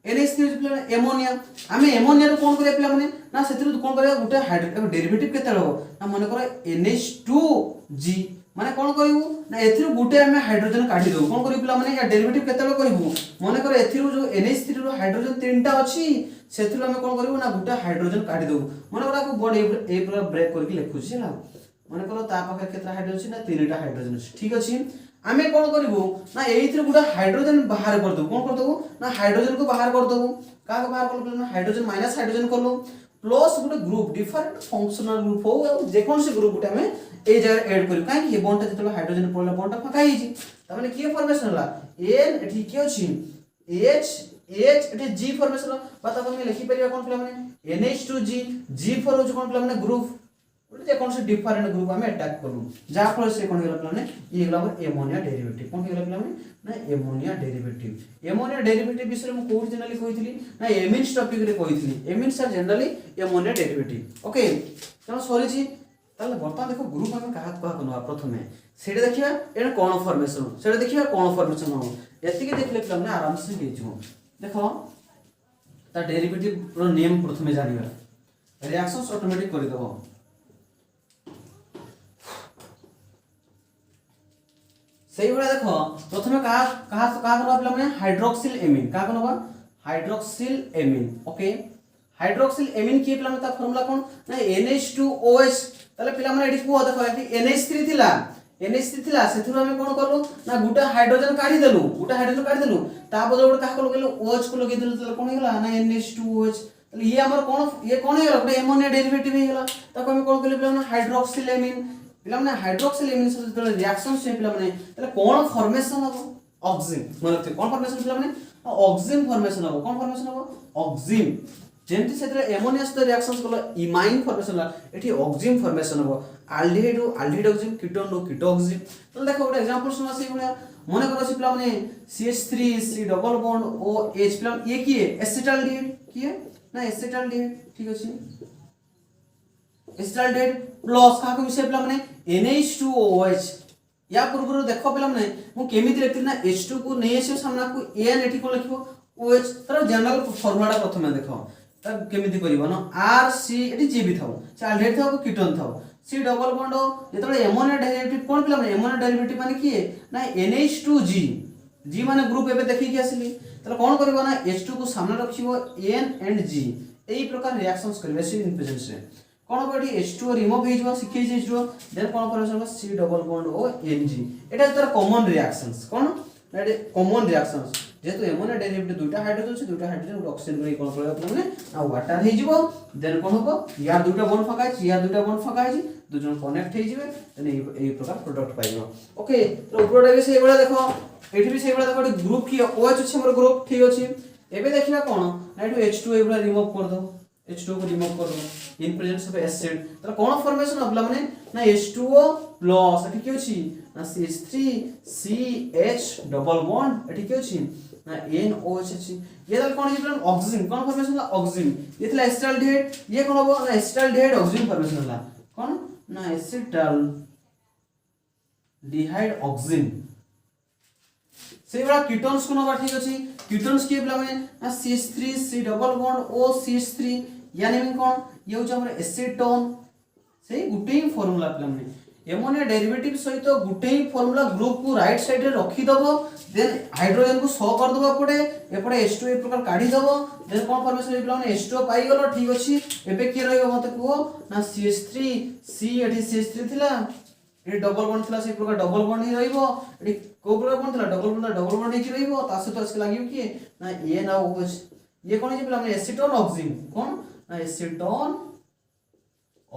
NH3 प्लस एमोनिया आमे एमोनिया रो कोन करिया प्ला माने ना सेतिर कोन करिया गुटे हाइड्रोजन डेरिवेटिव केते हो ना माने कर NH2G माने कोन करिवु ना एथिरु गुटे आमे हाइड्रोजन काढी दउ कोन करिवु प्ला माने या डेरिवेटिव केते करिवु माने कर एथिरु जो NH3 रो हाइड्रोजन तीनटा अछि सेथिरु आमे कोन करिवु ना गुटे हाइड्रोजन काढी दउ माने कर को बोर्ड ए पूरा ब्रेक करके लिखु छी ना माने कर ता पाखे केते हाइड्रोजन अछि ना तीनटा हाइड्रोजन अछि ठीक अछि आमे कोन करिवु ना एइथिर गुडा हाइड्रोजन बाहर कर दउ कोन कर दउ ना हाइड्रोजन को बाहर कर दउ का को बाहर कर ना हाइड्रोजन माइनस हाइड्रोजन करलो प्लस गुडा ग्रुप डिफरेंट फंक्शनल ग्रुप हो जे कोन से ग्रुप गुटा में ए जगह ऐड करिवु काहे कि बॉन्ड जतलो हाइड्रोजन पड़ला बॉन्ड फाका ही जी त माने के फॉर्मेशन होला N एठी के अछि H एठी G फॉर्मेशन बता हम लिखि परिया कोन प्ला माने NH2G G फॉर हो कोन प्ला माने ग्रुप जे कोन से डिफरेंट ग्रुप हमें अटैक करू जा फल से कोन गेला प्लाने ये गेला एमोनिया डेरिवेटिव कोन गेला प्लाने ना एमोनिया डेरिवेटिव विषय में कोड जनरली कहितली ना एमिन्स टॉपिक रे कहितली amines are generally ammonia derivative okay तनो सॉरी जी ताले बर्तमान देखो ग्रुप हमें कहा कनवा प्रथमे सेडे देखिया एना कोन फॉर्मेशन सेडे देखिया कोन फॉर्मेशन हो एति के देखले प्लाने आराम से हेजो देखो ता डेरिवेटिव रो नेम प्रथमे जानिबा रिएक्शंस ऑटोमेटिक करि दबो सही बड़ा देखो प्रथमे कहा करबा प्ला माने हाइड्रोक्सिल एमीन का करबा hydroxyl amine okay hydroxyl amine की प्ला माने ता फार्मूला कोन ना NH2OH तले पिला माने एडी को देखो एटी NH3 थिला सेथुर हम कोन करलो ना गुटा हाइड्रोजन काढी देलु ता बदल गुटा का लगेलो OH को लगे देलु तले कोन हेला ना NH2OH तले ये हमर कोन ये कोन हेला गुटा एमोनिया डेरिवेटिव हेला ताको हम कोन करले प्ला माने हाइड्रोक्सिल एमीन पिला माने हाइड्रोक्सिल एमीन से जतले रिएक्शन से पिला माने तले कोन फॉर्मेशन हबो ऑक्सिन माने कोन फॉर्मेशन पिला माने ऑक्सिन फॉर्मेशन हबो कोन फॉर्मेशन हबो ऑक्सिन जेंति सेतले एमोनिया से रिएक्शंस कलो इमाइन फॉर्मेशन ला एठी ऑक्सिन फॉर्मेशन हबो आल्डिहाइड ऑक्सिन कीटोन कीटो ऑक्सिन तो देखो ଗୋଟେ एग्जांपल सुना से बढिया मने करो से पिला माने CH3 C double bond OH पिला ये की है एसिटाल्डिहाइड की है ना एसिटाल्डिहाइड ठीक अछि एसिटाल्डिहाइड प्लस का को विषय पिला माने NH2OH या पूर्व देखो पिला माने मु केमिति लिखति ना H2 को नै आसे सामना को N एठी को लिखबो OH तर जनरल फार्मूला प्रथमे देखो तब केमिति करिवो ना RC एठी G भी थाओ चाल्डिहाइड थाओ कीटोन थाओ C डबल बॉन्ड जेतले एमोनिया डेरिवेटिव कोन पिला माने एमोनिया डेरिवेटिव माने की ना NH2G G माने ग्रुप एबे देखि के आसली तले कोन करिवो ना H2 को सामने रखिवो N एंड G एई प्रकार रिएक्शंस करबे सी इन प्रेजेंस रे कोन बडी H2 रिमूव हे जबो सिखे जे H2 देन कोन formation C double bond O Ng एटा तर कॉमन रिएक्शंस कोन एटा कॉमन रिएक्शंस जेतु एमोनिया डेरिवेटिव दुटा हाइड्रोजन से दुटा हाइड्रोजन ऑक्सीजन रे कोन करबा माने आ वाटर हे जबो देन कोन होबो यार दुटा बॉन्ड फका है यार दुटा बॉन्ड फका है दुजन कनेक्ट हे जिवे देन एई प्रकार प्रोडक्ट पाइबो ओके तो उपरोडा भी से बडा देखो एठी भी से बडा देखो ग्रुप की OH अछि हमर ग्रुप ठीक अछि एबे देखिबा कोन ना एठु H2 ए बडा रिमूव कर दो H2 को रिमूव कर दो इन प्रेजेंस ऑफ एसिड तो कोन फॉर्मेशन हबला माने ना H2O प्लस एठी के अछि ना CH3 CH डबल बॉन्ड एठी के अछि ना NOH अछि ये दल कोन जे ऑक्सीजन कोन फॉर्मेशन ला ऑक्सीजन ये थला एसिटाल्डिहाइड ये कोन हो ना एसिटाल्डिहाइड ऑक्सीजन फॉर्मेशन ला कोन ना एसिटाल्डिहाइड ऑक्सीजन से बड़ा कीटोन्स को नबा ठीक अछि कीटोन्स किए पिला माने ना CH3 C double bond O CH3 या नेम कोन ये हो हमर एसीटोन से गुटे ही फार्मूला पिला माने एमोनिया डेरिवेटिव सहित गुटे ही फार्मूला ग्रुप को राइट साइड रे रखी दबो देन हाइड्रोजन को शो कर दबो पड़े एपड़े H2 ए प्रकार काढी दबो देन कोन फॉर्मेशन पिला माने H2 पाई गलो ठीक अछि एबे के रहइबो मते को ना CH3 C एठी CH3 थिला ए डबल बॉन्ड थिला से प्रकार डबल बॉन्ड ही रहइबो एठी को प्रकार बॉन्ड थिला डबल बॉन्ड ही रहइबो तासे तो इसके लागियो कि ना ये ना OH ये कोन जे पिला माने एसीटोन ऑक्सिन कोन ना एसीटोन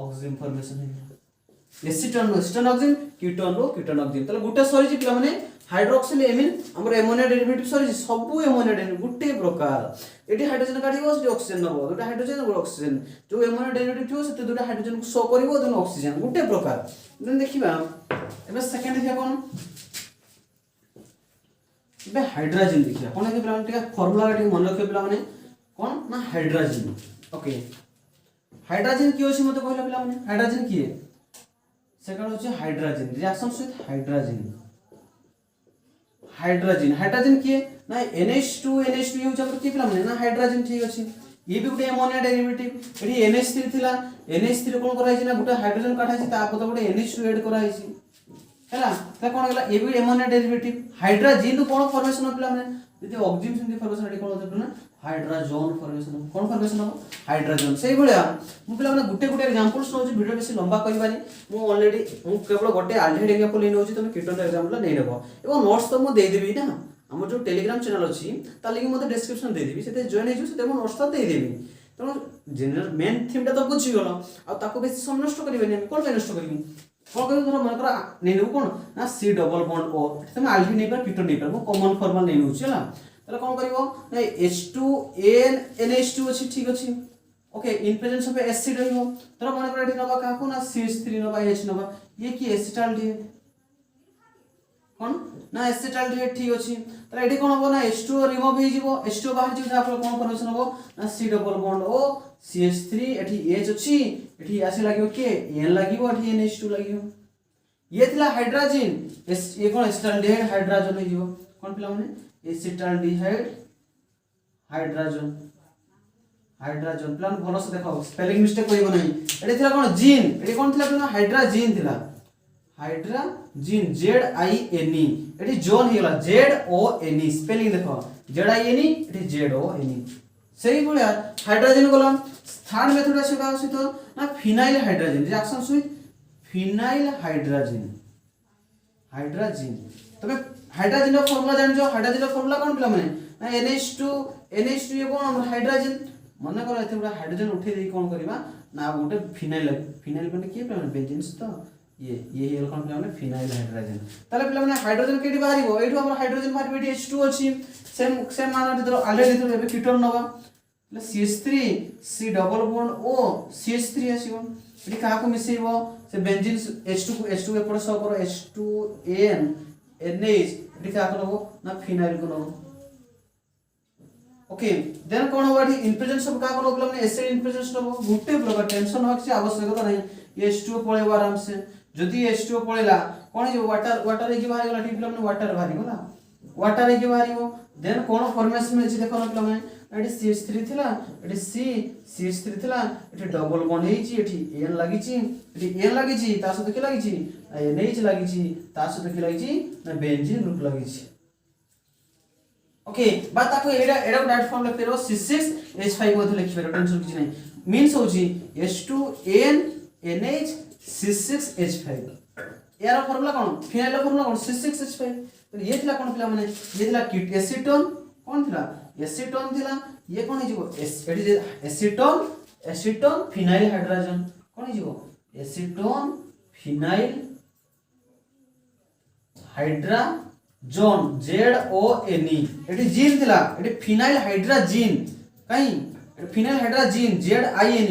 ऑक्सिन फॉर्मेशन है एसीटोन ऑक्सिन कीटोन ऑक्सिन तले गुटे सरी जे पिला माने हाइड्रोक्सिल एमिन हमर एमोनिया डेरिवेटिव सरी सब एमोनिया डेरिवेटिव गुटे प्रकार एटी हाइड्रोजन काढिबो से ऑक्सीजन नबो दुटा हाइड्रोजन और ऑक्सीजन जो एमोनिया डेरिवेटिव थियो सेते दुटा हाइड्रोजन को शो करबो देन ऑक्सीजन गुटे प्रकार देन देखिबा एबे सेकंड देखिया कोन एबे हाइड्रोजन देखिया कोन के पिला माने फार्मूला के मन रखे पिला माने कोन ना हाइड्रोजन ओके हाइड्रोजन की होछि मते कहला पिला माने हाइड्रोजन की सेकंड होछि हाइड्रोजन रिएक्शन विथ हाइड्रोजन की ना NH2 ये होछि हमर की पिला माने ना हाइड्रोजन ठीक अछि ये भी गुटे एमोनिया डेरिवेटिव एठी NH3 थिला NH3 कोन करा हिछि ना गुटे हाइड्रोजन काढा हिछि ता पते गुटे NH2 ऐड करा हिछि हैला ता कोन गेला ये भी एमोनिया डेरिवेटिव हाइड्रोजन कोन फॉर्मेशन पिला माने यदि ऑक्सिजन सेंटी फॉर्मेशन एठी कोन होतै ना हाइड्रोजन फॉर्मेशन कोन फॉर्मेशन हो हाइड्रोजन सेही भलिया मु पिला माने गुटे गुटे एग्जांपल्स नोछि वीडियो बेसी लंबा करिबानी मु ऑलरेडी मु केवल गुटे आल्डिहाइड एग्जांपल ले नोछि तुम कीटोन एग्जांपल नै लेबो एवं नोट्स तो मु दे देबी ना हमर जो टेलीग्राम चैनल अछि ता लगी मते डिस्क्रिप्शन दे देबी सेते जॉइन हे जो सेते मु नोट्स ता दे देबी तो जनरल मेन थीम ता तो बुझी गलो आ ताको बेसी समय नष्ट करिबेनी हम कोन नष्ट करिबी कोन करिबो धर मन करा नै नु कोन ना C डबल बॉन्ड O तुम आल्डिहाइड नै पर कीटोन नै पर मु कॉमन फॉर्मूला नै नोछि हला तले कोन करिवो ना H2 NH2 अछि ठीक अछि okay in presence of acid रहिबो तोरा मन कर एठी नबा काकू ना CH3 नबा H नबा ये की एसिटाल्डिहाइड कोन ना एसिटाल्डिहाइड ठीक अछि तले एठी कोन हो ना H2 रिमूव हे जिवो H2 बाहर जिवो आपन कोन फॉर्मेशन हो ना C double bond O CH3 एठी H अछि एठी आसे लागियो के N लागिवो एठी NH2 लागियो ये थिला हाइड्रोजन ये कोन एसिटाल्डिहाइड हाइड्रोजन हे जिवो कोन पिला माने एसिटाल्डिहाइड हाइड्रोजन प्लान भलो से देखो स्पेलिंग मिस्टेक होइबो नै एठी थिला कोन जीन एठी कोन थिला प्लान हाइड्रोजन थिला हाइड्रोजन ZINE एठी जोन हेला ZONE स्पेलिंग देखो ZINE एठी ZONE सही बोलिया हाइड्रोजन गोलम थर्ड मेथड अछि का अछि तो ना phenyl hydrogen reaction with phenyl hydrogen तबे हाइड्रोजन का फार्मूला जान जो हाइड्रोजन का फार्मूला कोन पिला माने ना NH2 ये कोन हमर हाइड्रोजन मन कर एते बडा हाइड्रोजन उठे देई कोन करबा ना गोटे फिनाइल माने की पिला माने बेंजीन तो ये कोन पिला माने फिनाइल हाइड्रोजन ताले पिला माने हाइड्रोजन केडी बाहरिबो एठो हमर हाइड्रोजन बाहरिबो एठी H2 अछि सेम माना जे ऑलरेडी तो एबे कीटोन नबा CH3 C double bond O CH3 आसीबो एठी का को मिसेइबो से बेंजीन H2 एपड़ सो करो H2N NH एठी का को नबो ना फिनाइल को नबो ओके देन कोन होबा एठी इन प्रेजेंस ऑफ का को नबो माने एसिड इन प्रेजेंस नबो गुटे प्रकार टेंशन होक से आवश्यकता नहीं H2 पळेबो आराम से जदि H2 पळेला कोन जे वाटर एकी बाहर गला ठीक माने वाटर बाहर गला वाटर एकी बाहरिबो देन कोन फॉर्मेशन में जे देखो ना माने एठी CH3 थिला एठी CH3 थिला एठी डबल बॉन्ड हेची एठी N लागिची एठी N लागिची ता सते के लागिची NH लागिची ता सते के लागिची ना बेंजीन ग्रुप लागिची ओके बात ताको एडा डायरेक्ट फॉर्म लिख फेरो C6H5 मथे लिख फेरो टेंशन किछ नै मींस होची H2N NH C6H5 यार फार्मूला कोन फिनाइल फार्मूला कोन C6H5 तो ये थिला कोन पिला माने ये थिला एसीटोन कोन थिला एसीटोन थिला ये कोन हे जिवो एडी एसीटोन फिनाइल हाइड्रोजन कोन हे जिवो एसीटोन फिनाइल हाइड्रोजन ZONE एडी जीन थिला एडी फिनाइल हाइड्रोजन काई फिनाइल हाइड्रोजन ZINE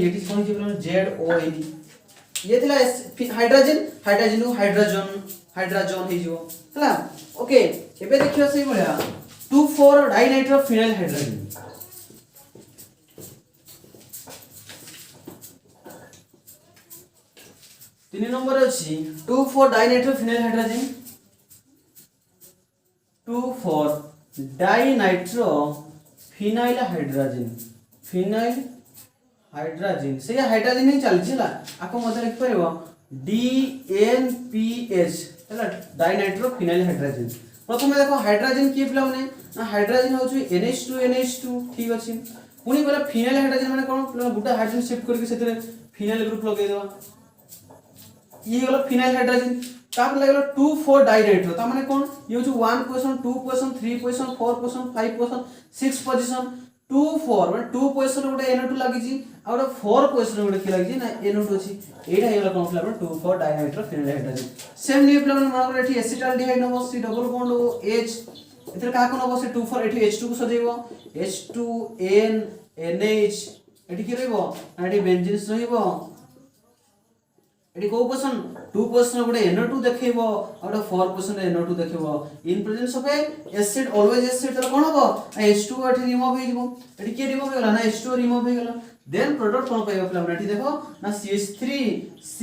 एडी कोन जिवो ZONE ये थिला हाइड्रोजन हे जिवो हला ओके एबे देखियो सही बोलिया 2,4 डाइनाइट्रो फिनाइल हाइड्रोजन 3 नंबर अछि 2,4 dinitro phenyl hydrogen 2,4 dinitro phenyl hydrogen phenyl hydrogen से हाइड्रोजन ही चलछि हला आको मते लिख परबो DNPH हला डाइनाइट्रो फिनाइल हाइड्रोजन। प्रथमे देखो हाइड्रोजन की पिला माने ना हाइड्रोजन होछु NH2 ठीक अछि। पुनी बोला फिनाइल हाइड्रोजन माने कोन गुटा हाइड्रोजन शिफ्ट करके सेतरे फिनाइल ग्रुप लगे देबा ये होलो फिनाइल हाइड्रोजन। तापर लागलो 2 4 डाइनाइट्रो ता माने कोन ये होछु 1 position 2 position 3 position 4 position 5 position 6 position 2 4 माने 2 पोजीशन गुटे NO2 लागि छि आ गुटे 4 पोजीशन गुटे कि लागि छि ना NO2 अछि एटा हेला कोन फिला 2 4 डाइनाइट्रो फिनाइल हाइड्रोजन। सेम नियो फिला माने माने एठी एसिटाल्डिहाइड नबो C double bond O H एथरे का को नबो से 2 4 एठी H2 को सजेइबो H2N NH एठी कि रहइबो एठी बेंजीन रहिबो एटी को पोजीशन 2 पोजीशन गुटे NO2 देखैबो और 4 पोजीशन NO2 देखैबो in presence of acid always acid तर कोन हबो H2 एटी रिमूव हे जिवो एटी के रिमूव हे गला ना H2 रिमूव हे गला देन प्रोडक्ट कोन पाइबो फिल्म एटी देखो ना CH3 C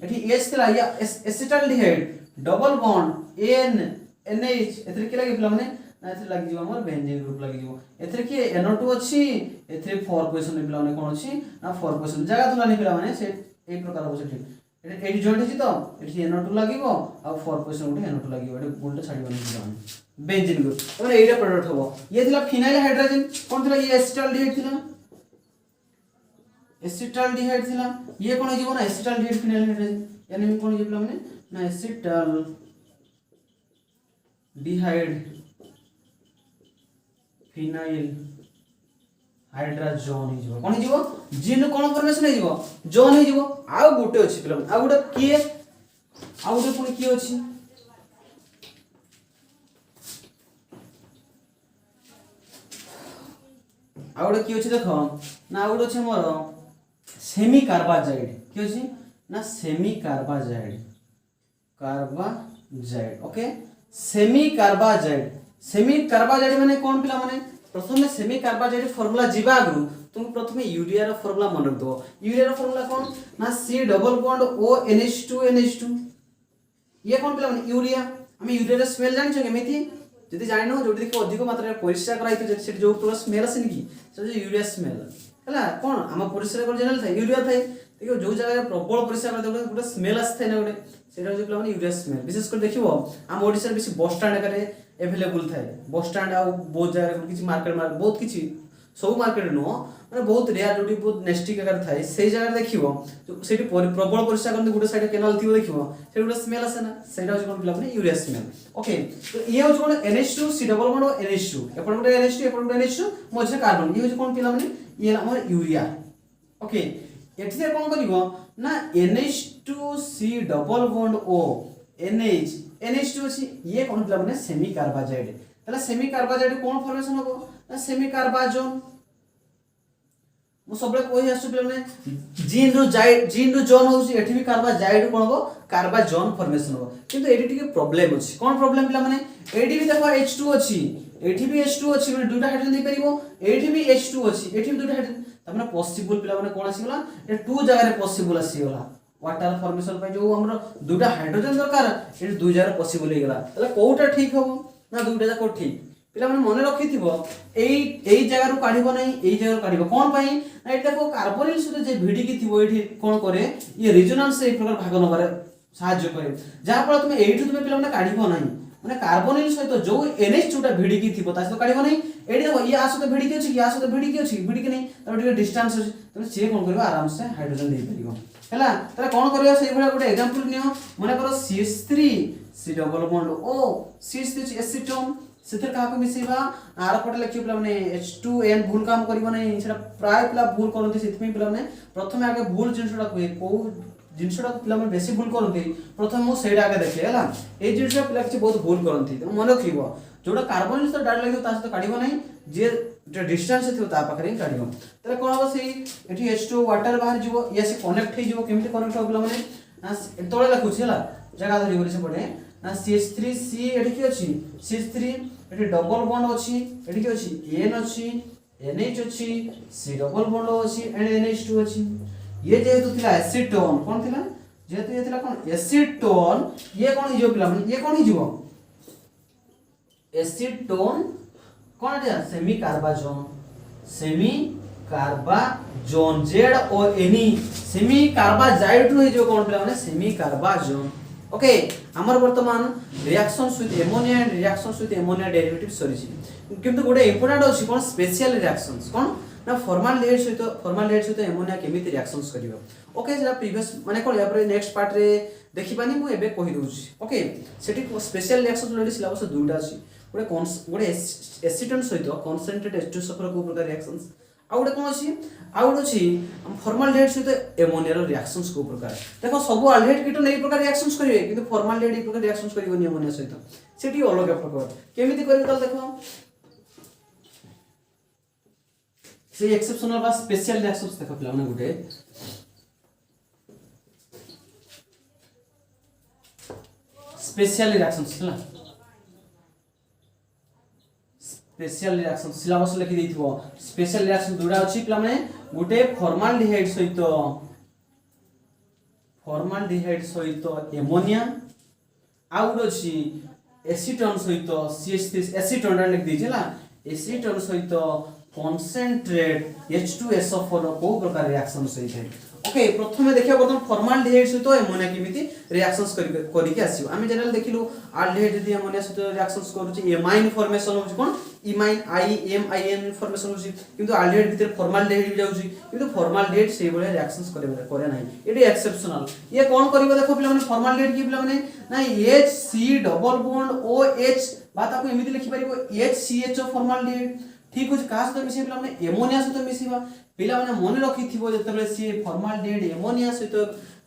एटी H तला या acetaldehyde double bond N NH एथरे के लागि फिल्म ने ना एथरे लागि जिवो हमर बेंजीन ग्रुप लागि जिवो एथरे के NO2 अछि एथरे 4 पोजीशन फिल्म ने कोन अछि ना 4 पोजीशन जगह तुला नि फिल्म ने से ए प्रकार हो से एटी जॉइंट अछि तो एटी NO2 लागिवो आ 4 पोजीशन गुटे NO2 लागिवो एटी बोल्ट छाडिबो नि बेंजीन ग्रुप तबे एटा प्रोडक्ट हबो ये थिला फिनाइल हाइड्रोजन कोन थिला ये एसिटाल्डिहाइड थिला ये कोन जिवो ना एसिटाल्डिहाइड फिनाइल हाइड्रोजन यानी कोन जिवला माने ना एसिटाल्डिहाइड फिनाइल हाइड्रोजन ही जीवो कोन ही जीवो जिन कोन फॉर्मेशन ही जीवो जोन ही जीवो आ गुटे अछि फिल्म आ गुटे किए आ गुटे पुनी किए अछि आ गुटे किए अछि देखो ना आ गुटे अछि मोर सेमी कार्बाजाइड कि अछि ना semi carbazide okay semi carbazide माने कोन पिला माने प्रथमे सेमी कार्बाजाइड फार्मूला जीवा आगु तुम प्रथमे यूरिया रो फार्मूला मन रख दो यूरिया रो फार्मूला कोन ना C double bond O NH2 ये कोन पिला माने यूरिया हम यूरिया रो स्मेल जानि छ केमिति जदि जानि न जोडी देखो अधिक मात्रा में परिष्कार कराइ तो सेठी जो पूरा स्मेल आसे कि से यूरिया स्मेल हला कोन हम परिष्कार कर जनरल थाइ यूरिया थाइ देखो जो जगह प्रबल परिष्कार कर देखो पूरा स्मेल आसे थाइ ना गुटे सेटा जो पिला माने यूरिया स्मेल विशेष कर देखिबो हम ओडिसा बेसी बस स्टैंड करे अवेलेबल थाए बस स्टैंड आ बहुत जगह किछि मार्केट बहुत किछि सब मार्केट नो माने बहुत रेयर जोडी बहुत नेस्टिक आकार थाए सेही जगह देखिबो सेठी प्रबल परिष्कार करते गुटे साइड केनाल थिबो देखिबो सेठी गुटे स्मेल आसे ना सेटा हो कोन पिला माने यूरिया स्मेल ओके तो ये हो कोन NH2 C double bond NH2 एपन गुटे NH2 एपन गुटे NH2 मझे कार्बन ये हो कोन पिला माने ये हमर यूरिया ओके एठी कोन करिवो ना NH2 C double bond O NH2 अछि ये कोन पिला माने सेमी कार्बाजाइड तला सेमी कार्बाजाइड कोन फॉर्मेशन होबो ना सेमी कार्बाजोन मु सबले कोइ आसु पिला माने जीन रो जोन होछि एठी भी कार्बाजाइड कोन होबो कार्बाजोन फॉर्मेशन होबो किंतु एठी टिके प्रॉब्लम अछि कोन प्रॉब्लम पिला माने एठी भी देखो H2 अछि एठी भी H2 अछि माने दुटा हाइड्रोजन दे परिबो एठी भी H2 अछि एठी भी दुटा हाइड्रोजन त माने पॉसिबल पिला माने कोन आसीगला ए 2 जगह रे पॉसिबल आसीगला वाटर फॉर्मेशन पे जो हमरो दुटा हाइड्रोजन दरकार ए 2 जगह पॉसिबल हे गला तले कोउटा ठीक हबो ना दुटा जाको ठीक पिला माने मने रखिथिबो एई जगह रो काढिबो नै एई जगह रो काढिबो कोन पई ना एटा को कार्बोनिल सहित जे भिडी की थिबो एठी कोन करे ये रेजोनेंस ए प्रकार भाग नबारे साहाय्य करे जहा पर तुमे एठी तुमे पिला माने काढिबो नै माने कार्बोनिल सहित जो NH2 टा भिडी की थिबो तासे तो काढिबो नै एठी देखो ये आसो तो भिडी की अछि कि आसो तो भिडी की अछि भिडी की नै त टिके डिस्टेंस अछि तमे से कोन करबो आराम से हाइड्रोजन दे परिबो हला तले कोन करियो सेही भला गुटे एग्जांपल नियो माने करो CH3 C double bond O CH3 acetone सेथर का को मिसेबा आर पटे लिखियो पिला माने H2N भूल काम करबो नै सेटा प्राय पिला भूल करनती सेथमे पिला माने प्रथमे आगे भूल जिनसटा कोइ को जिनसटा पिला माने बेसी भूल करनती प्रथम मो सेडा आगे देखले हला ए जिनसटा पिला किछि बहुत भूल करनती त मन रखिबो जोडा कार्बन तो डाड लागियो तास तो काढिबो नै जे डिस्टेंस थिबो ता पाखरे काढिबो तले कोन हो सेही एठी H2 वाटर बाहर जिवो या से कनेक्ट हे जिवो केमति कनेक्ट हो पिला माने तळे लाखुछि हला जगह धरि बोली से पडे ना CH3C एठी की अछि CH3 एठी डबल बॉन्ड अछि एठी की अछि N अछि NH अछि C डबल बॉन्ड अछि एंड NH2 अछि ये जेहेतु थिला एसीटोन कोन थिला जेहेतु ये थिला कोन एसीटोन ये कोन हिजो पिला माने ये कोन हिजो एसीटोन कौन है सेमी कार्बाजोन, सेमी कार्बाजोन जेड और एनी सेमी कार्बाजाइड रु जो कौन पिला माने सेमी कार्बाजोन। ओके हमर वर्तमान reactions with ammonia and reactions with ammonia derivative सरीची किंतु गोटे इंपोर्टेंट अछि कोन स्पेशल रिएक्शंस कोन ना फॉर्माल्डिहाइड सहित एमोनिया केमिति रिएक्शंस करिवो। ओके जेला प्रीवियस माने कोन या नेक्स्ट पार्ट रे देखिबानी मु एबे कहि दोछि। ओके सेठी स्पेशल रिएक्शंस ऑलरेडी सिलेबस दुटा अछि गोटे एसीटोन सहित कंसंट्रेटेड H2SO4 को प्रकार रिएक्शंस आ गोटे कोन अछि आ गोटे अछि फॉर्माल्डिहाइड सहित एमोनिया रो रिएक्शंस को प्रकार देखो सब अल्डिहाइड कीटोन एई प्रकार रिएक्शंस करिवे किंतु फॉर्माल्डिहाइड एई प्रकार रिएक्शंस करिवोनी एमोनिया सहित सेठी अलग प्रकार केमिति करिवे त देखो से एक्सेप्शनल बा स्पेशल रिएक्शंस देखो पिला माने गोटे स्पेशल रिएक्शंस हला स्पेशल रिएक्शन सिलेबस लिखि देथिबो स्पेशल रिएक्शन दुडा अछि पिला माने गोटे फॉर्माल्डिहाइड सहित एमोनिया आउट अछि एसीटोन सहित CH3 एसीटोन लिखि दिछला एसीटोन सहित कंसंट्रेट H2SO4 को प्रकार रिएक्शन सहित है। ओके प्रथमे देखिया बर्तन फॉर्माल्डिहाइड सहित एमोनिया केमिति रिएक्शंस करि के आसीबो आमे जनरल देखिलु अल्डिहाइड यदि एमोनिया सहित रिएक्शंस करूची एमाइन फॉर्मेशन होची कोन इमाइन IMIN फॉर्मेशन होची किंतु अल्डिहाइड भीतर फॉर्माल्डिहाइड भी जाउची किंतु फॉर्माल्डिहाइड सेही बळे रिएक्शंस करे नाही एटी एक्सेप्शनल ये कोन करिवो देखो पिला माने फॉर्माल्डिहाइड की पिला माने ना HC डबल बॉन्ड OH बा ताको एमिति लिखि परिबो HCHO फॉर्माल्डिहाइड ठीक होची का सहित मिसे पिला माने एमोनिया सहित मिसिबा पिला माने मन रखिथिबो जतबे सी फॉर्माल्डिहाइड एमोनिया सहित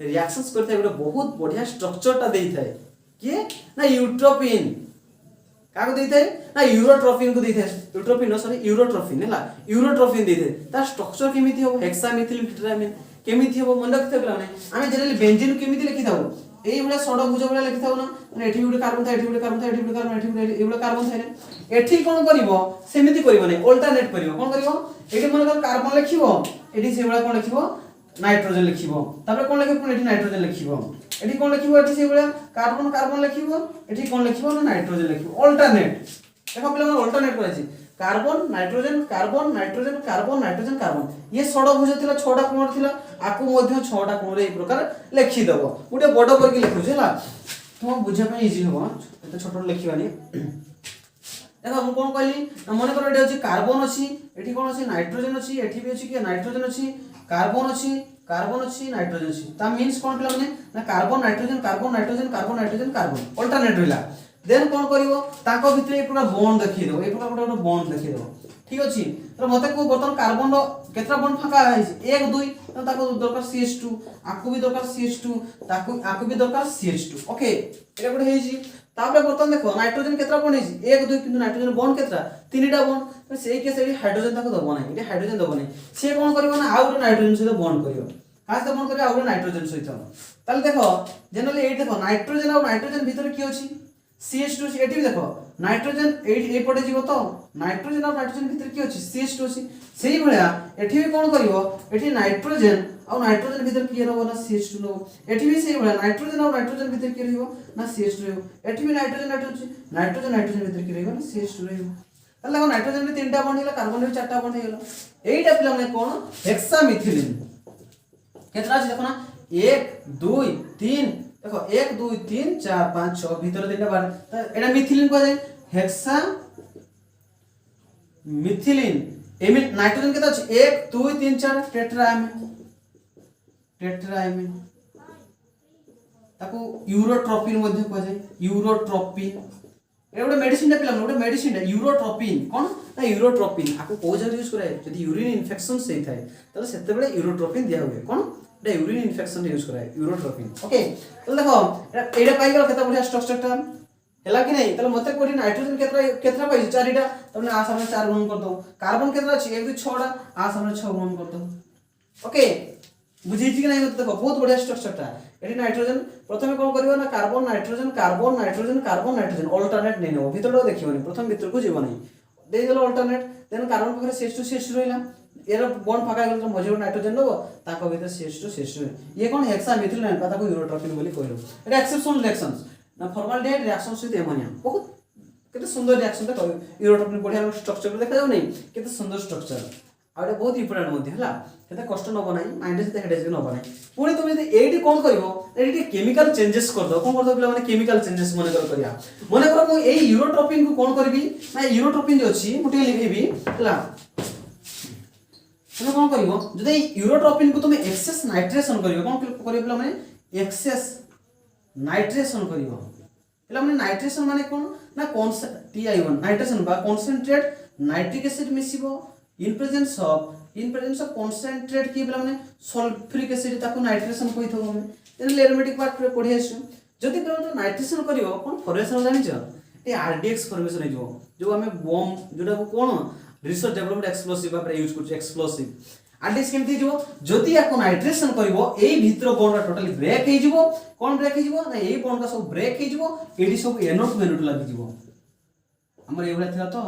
रिएक्शंस करते गोटे बहुत बढ़िया स्ट्रक्चर ता देई थाए के ना यूट्रोपिन काको देई थाए ना यूरोट्रोपिन को देई थाए यूट्रोपिन नो सॉरी यूरोट्रोपिन हैला यूरोट्रोपिन देई थाए ता स्ट्रक्चर केमिति हो हेक्सामेथिल टेट्रामिन केमिति हो मन रखते पिला माने आमे जनरली बेंजीन केमिति लिखि थाउ एई बळे षडभुज बळे लिखि थाउ ना माने एठी गुटे कार्बन था एठी गुटे कार्बन था एठी गुटे कार्बन एठी गुटे एबळे कार्बन थाए एठी कोन करिवो सेमिति करिवो नै अल्टरनेट करिवो कोन करिवो एठी मन कर कार्बन लिखिवो एठी से बळे कोन लिखिवो नाइट्रोजन लिखिवो तापर कोन लिखिवो पुनी एठी नाइट्रोजन लिखिवो एठी कोन लिखिवो एठी से बळे कार्बन कार्बन लिखिवो एठी कोन लिखिवो ना नाइट्रोजन लिखिवो अल्टरनेट देखो पिला मन अल्टरनेट कराछि carbon nitrogen carbon nitrogen carbon nitrogen carbon ये षडभुज थिला छटा कोण थिला आकु मध्ये छटा कोण रे ए प्रकार लिखि दबो गुटे बड पर कि लिखु छला तुम बुझा पे इजी हो एते छोट लिखिबानी देखो हम कोन कहली मन कर एठी अछि कार्बन अछि एठी कोन अछि नाइट्रोजन अछि एठी भी अछि कि नाइट्रोजन अछि कार्बन अछि नाइट्रोजन अछि ता मींस कोन पिला माने ना carbon nitrogen carbon nitrogen carbon nitrogen carbon alternate होइला देन कोन करिवो ताको भितरे ए पूरा बॉन्ड देखि देबो ए पूरा गोटे बॉन्ड देखि देबो ठीक अछि तो मते को बर्तन कार्बन रो केतरा बॉन्ड फाका है 1 2 तो ताको दरकार CH2 आकु भी दरकार CH2 ताको आकु भी दरकार CH2 ओके एटा गोटे हेजी तापर बर्तन देखो नाइट्रोजन केतरा बॉन्ड हेजी 1 2 किंतु नाइट्रोजन बॉन्ड केतरा तीनटा बॉन्ड तो सेही के सेही हाइड्रोजन ताको दबो नै एटा हाइड्रोजन दबो नै से कोन करिवो ना आउर नाइट्रोजन सहित बॉन्ड करिवो खास तो बॉन्ड करिवो आउर नाइट्रोजन सहित ताले देखो जनरली ए देखो नाइट्रोजन और नाइट्रोजन भीतर की अछि CH2 एठी भी देखो नाइट्रोजन ए पटे जीवो तो नाइट्रोजन और नाइट्रोजन भीतर की अछि CH2 अछि सेही भलिया एठी भी कोन करिवो एठी नाइट्रोजन और नाइट्रोजन भीतर की रहबो ना CH2 नो एठी भी सेही भलिया नाइट्रोजन और नाइट्रोजन भीतर की रहबो ना CH2 रहबो एठी भी नाइट्रोजन नाइट्रोजन भीतर की रहबो ना CH2 रहबो ताले देखो नाइट्रोजन में तीनटा बॉन्ड हिला कार्बन में चारटा बॉन्ड हेलो एईटा पिला माने कोन हेक्सामिथिलिन केतरा अछि देखो ना 1 2 3 देखो 1 2 3 4 5 6 भीतर तीनटा बार एटा मिथिलिन को जाय हेक्सा मिथिलिन एमे नाइट्रोजन केता अछि 1 2 3 4 टेट्राएमिन ताको यूरोट्रोपिन मध्ये को जाय यूरोट्रोपिन ए गोटे मेडिसिन पिला गोटे मेडिसिन यूरोट्रोपिन कोन ना यूरोट्रोपिन आको को जगह यूज कराय जदी यूरिन इन्फेक्शन सेही थाए त सेते बेले यूरोट्रोपिन दिया हुए कोन एटा यूरिन इन्फेक्शन यूज कराय यूरोट्रोपिन ओके तो देखो एटा पाई गेल केता बढ़िया स्ट्रक्चर टा हैला कि नहीं तले मते कोठी नाइट्रोजन केतरा पाई चारिटा तने आ सामने 4 गुण कर दो कार्बन केतरा अछि 1 2 6 टा आ सामने 6 गुण कर दो ओके बुझी कि नहीं देखो बहुत बढ़िया स्ट्रक्चर टा एठी नाइट्रोजन प्रथमे कोन करिवो ना carbon nitrogen carbon nitrogen carbon nitrogen alternate नै न भीतर देखिबोनी प्रथम भीतर को जीवो नै दे देलो अल्टरनेट देन कार्बन पकरे CH2 रहिला एरो बॉन्ड फाका गेल तो मझे नाइट्रोजन नो ताको भीतर CH2 ये कोन हेक्सामिथिल नै ताको यूरोट्रोपिन बोली कहलो एटा एक्सेप्शनल रिएक्शंस ना फॉर्माल्डिहाइड रिएक्शंस विथ एमोनिया बहुत केते सुंदर रिएक्शन ता यूरोट्रोपिन बढ़िया स्ट्रक्चर देखा जाउ नहीं केते सुंदर स्ट्रक्चर आ बहुत इंपोर्टेंट मध्ये हला केते कष्ट न बनाई माइंड से हेडेज न बनाई पुणी तुम यदि एडी कोन करबो एडी केमिकल चेंजेस कर दो कोन कर दो पिला माने केमिकल चेंजेस मने कर मु एई यूरोट्रोपिन को कोन करबी ना यूरोट्रोपिन जो अछि मुटे लिखेबी हला तुम कोन करबो जदि यूरोट्रोपिन को तुम एक्सेस नाइट्रेशन करबो कोन करबो पिला माने एक्सेस नाइट्रेशन करबो पिला माने नाइट्रेशन माने कोन ना TiO1 नाइट्रेशन बा कंसंट्रेट नाइट्रिक एसिड मिसिबो इन प्रेजेंस ऑफ कंसंट्रेट की पिला माने सल्फ्यूरिक एसिड ताको नाइट्रेशन कहि थो हम तेन एरोमेटिक पार्ट रे पढि आसु जदि पिला नाइट्रेशन करबो कोन फॉर्मेशन जानि छ ए RDX फॉर्मेशन हेजो जो हमें बम जोटा को कोन रिसर्च डेवलपमेंट एक्सप्लोसिव पर यूज करछ एक्सप्लोसिव RDX केमति जो जदि याको नाइट्रेशन करबो एई भितर बॉन्ड टोटली ब्रेक हे जिवो कोन ब्रेक हे जिवो ना एई बॉन्ड का सब ब्रेक हे जिवो एडी सब NO2 NO2 लागि जिवो हमर ए भला थिला तो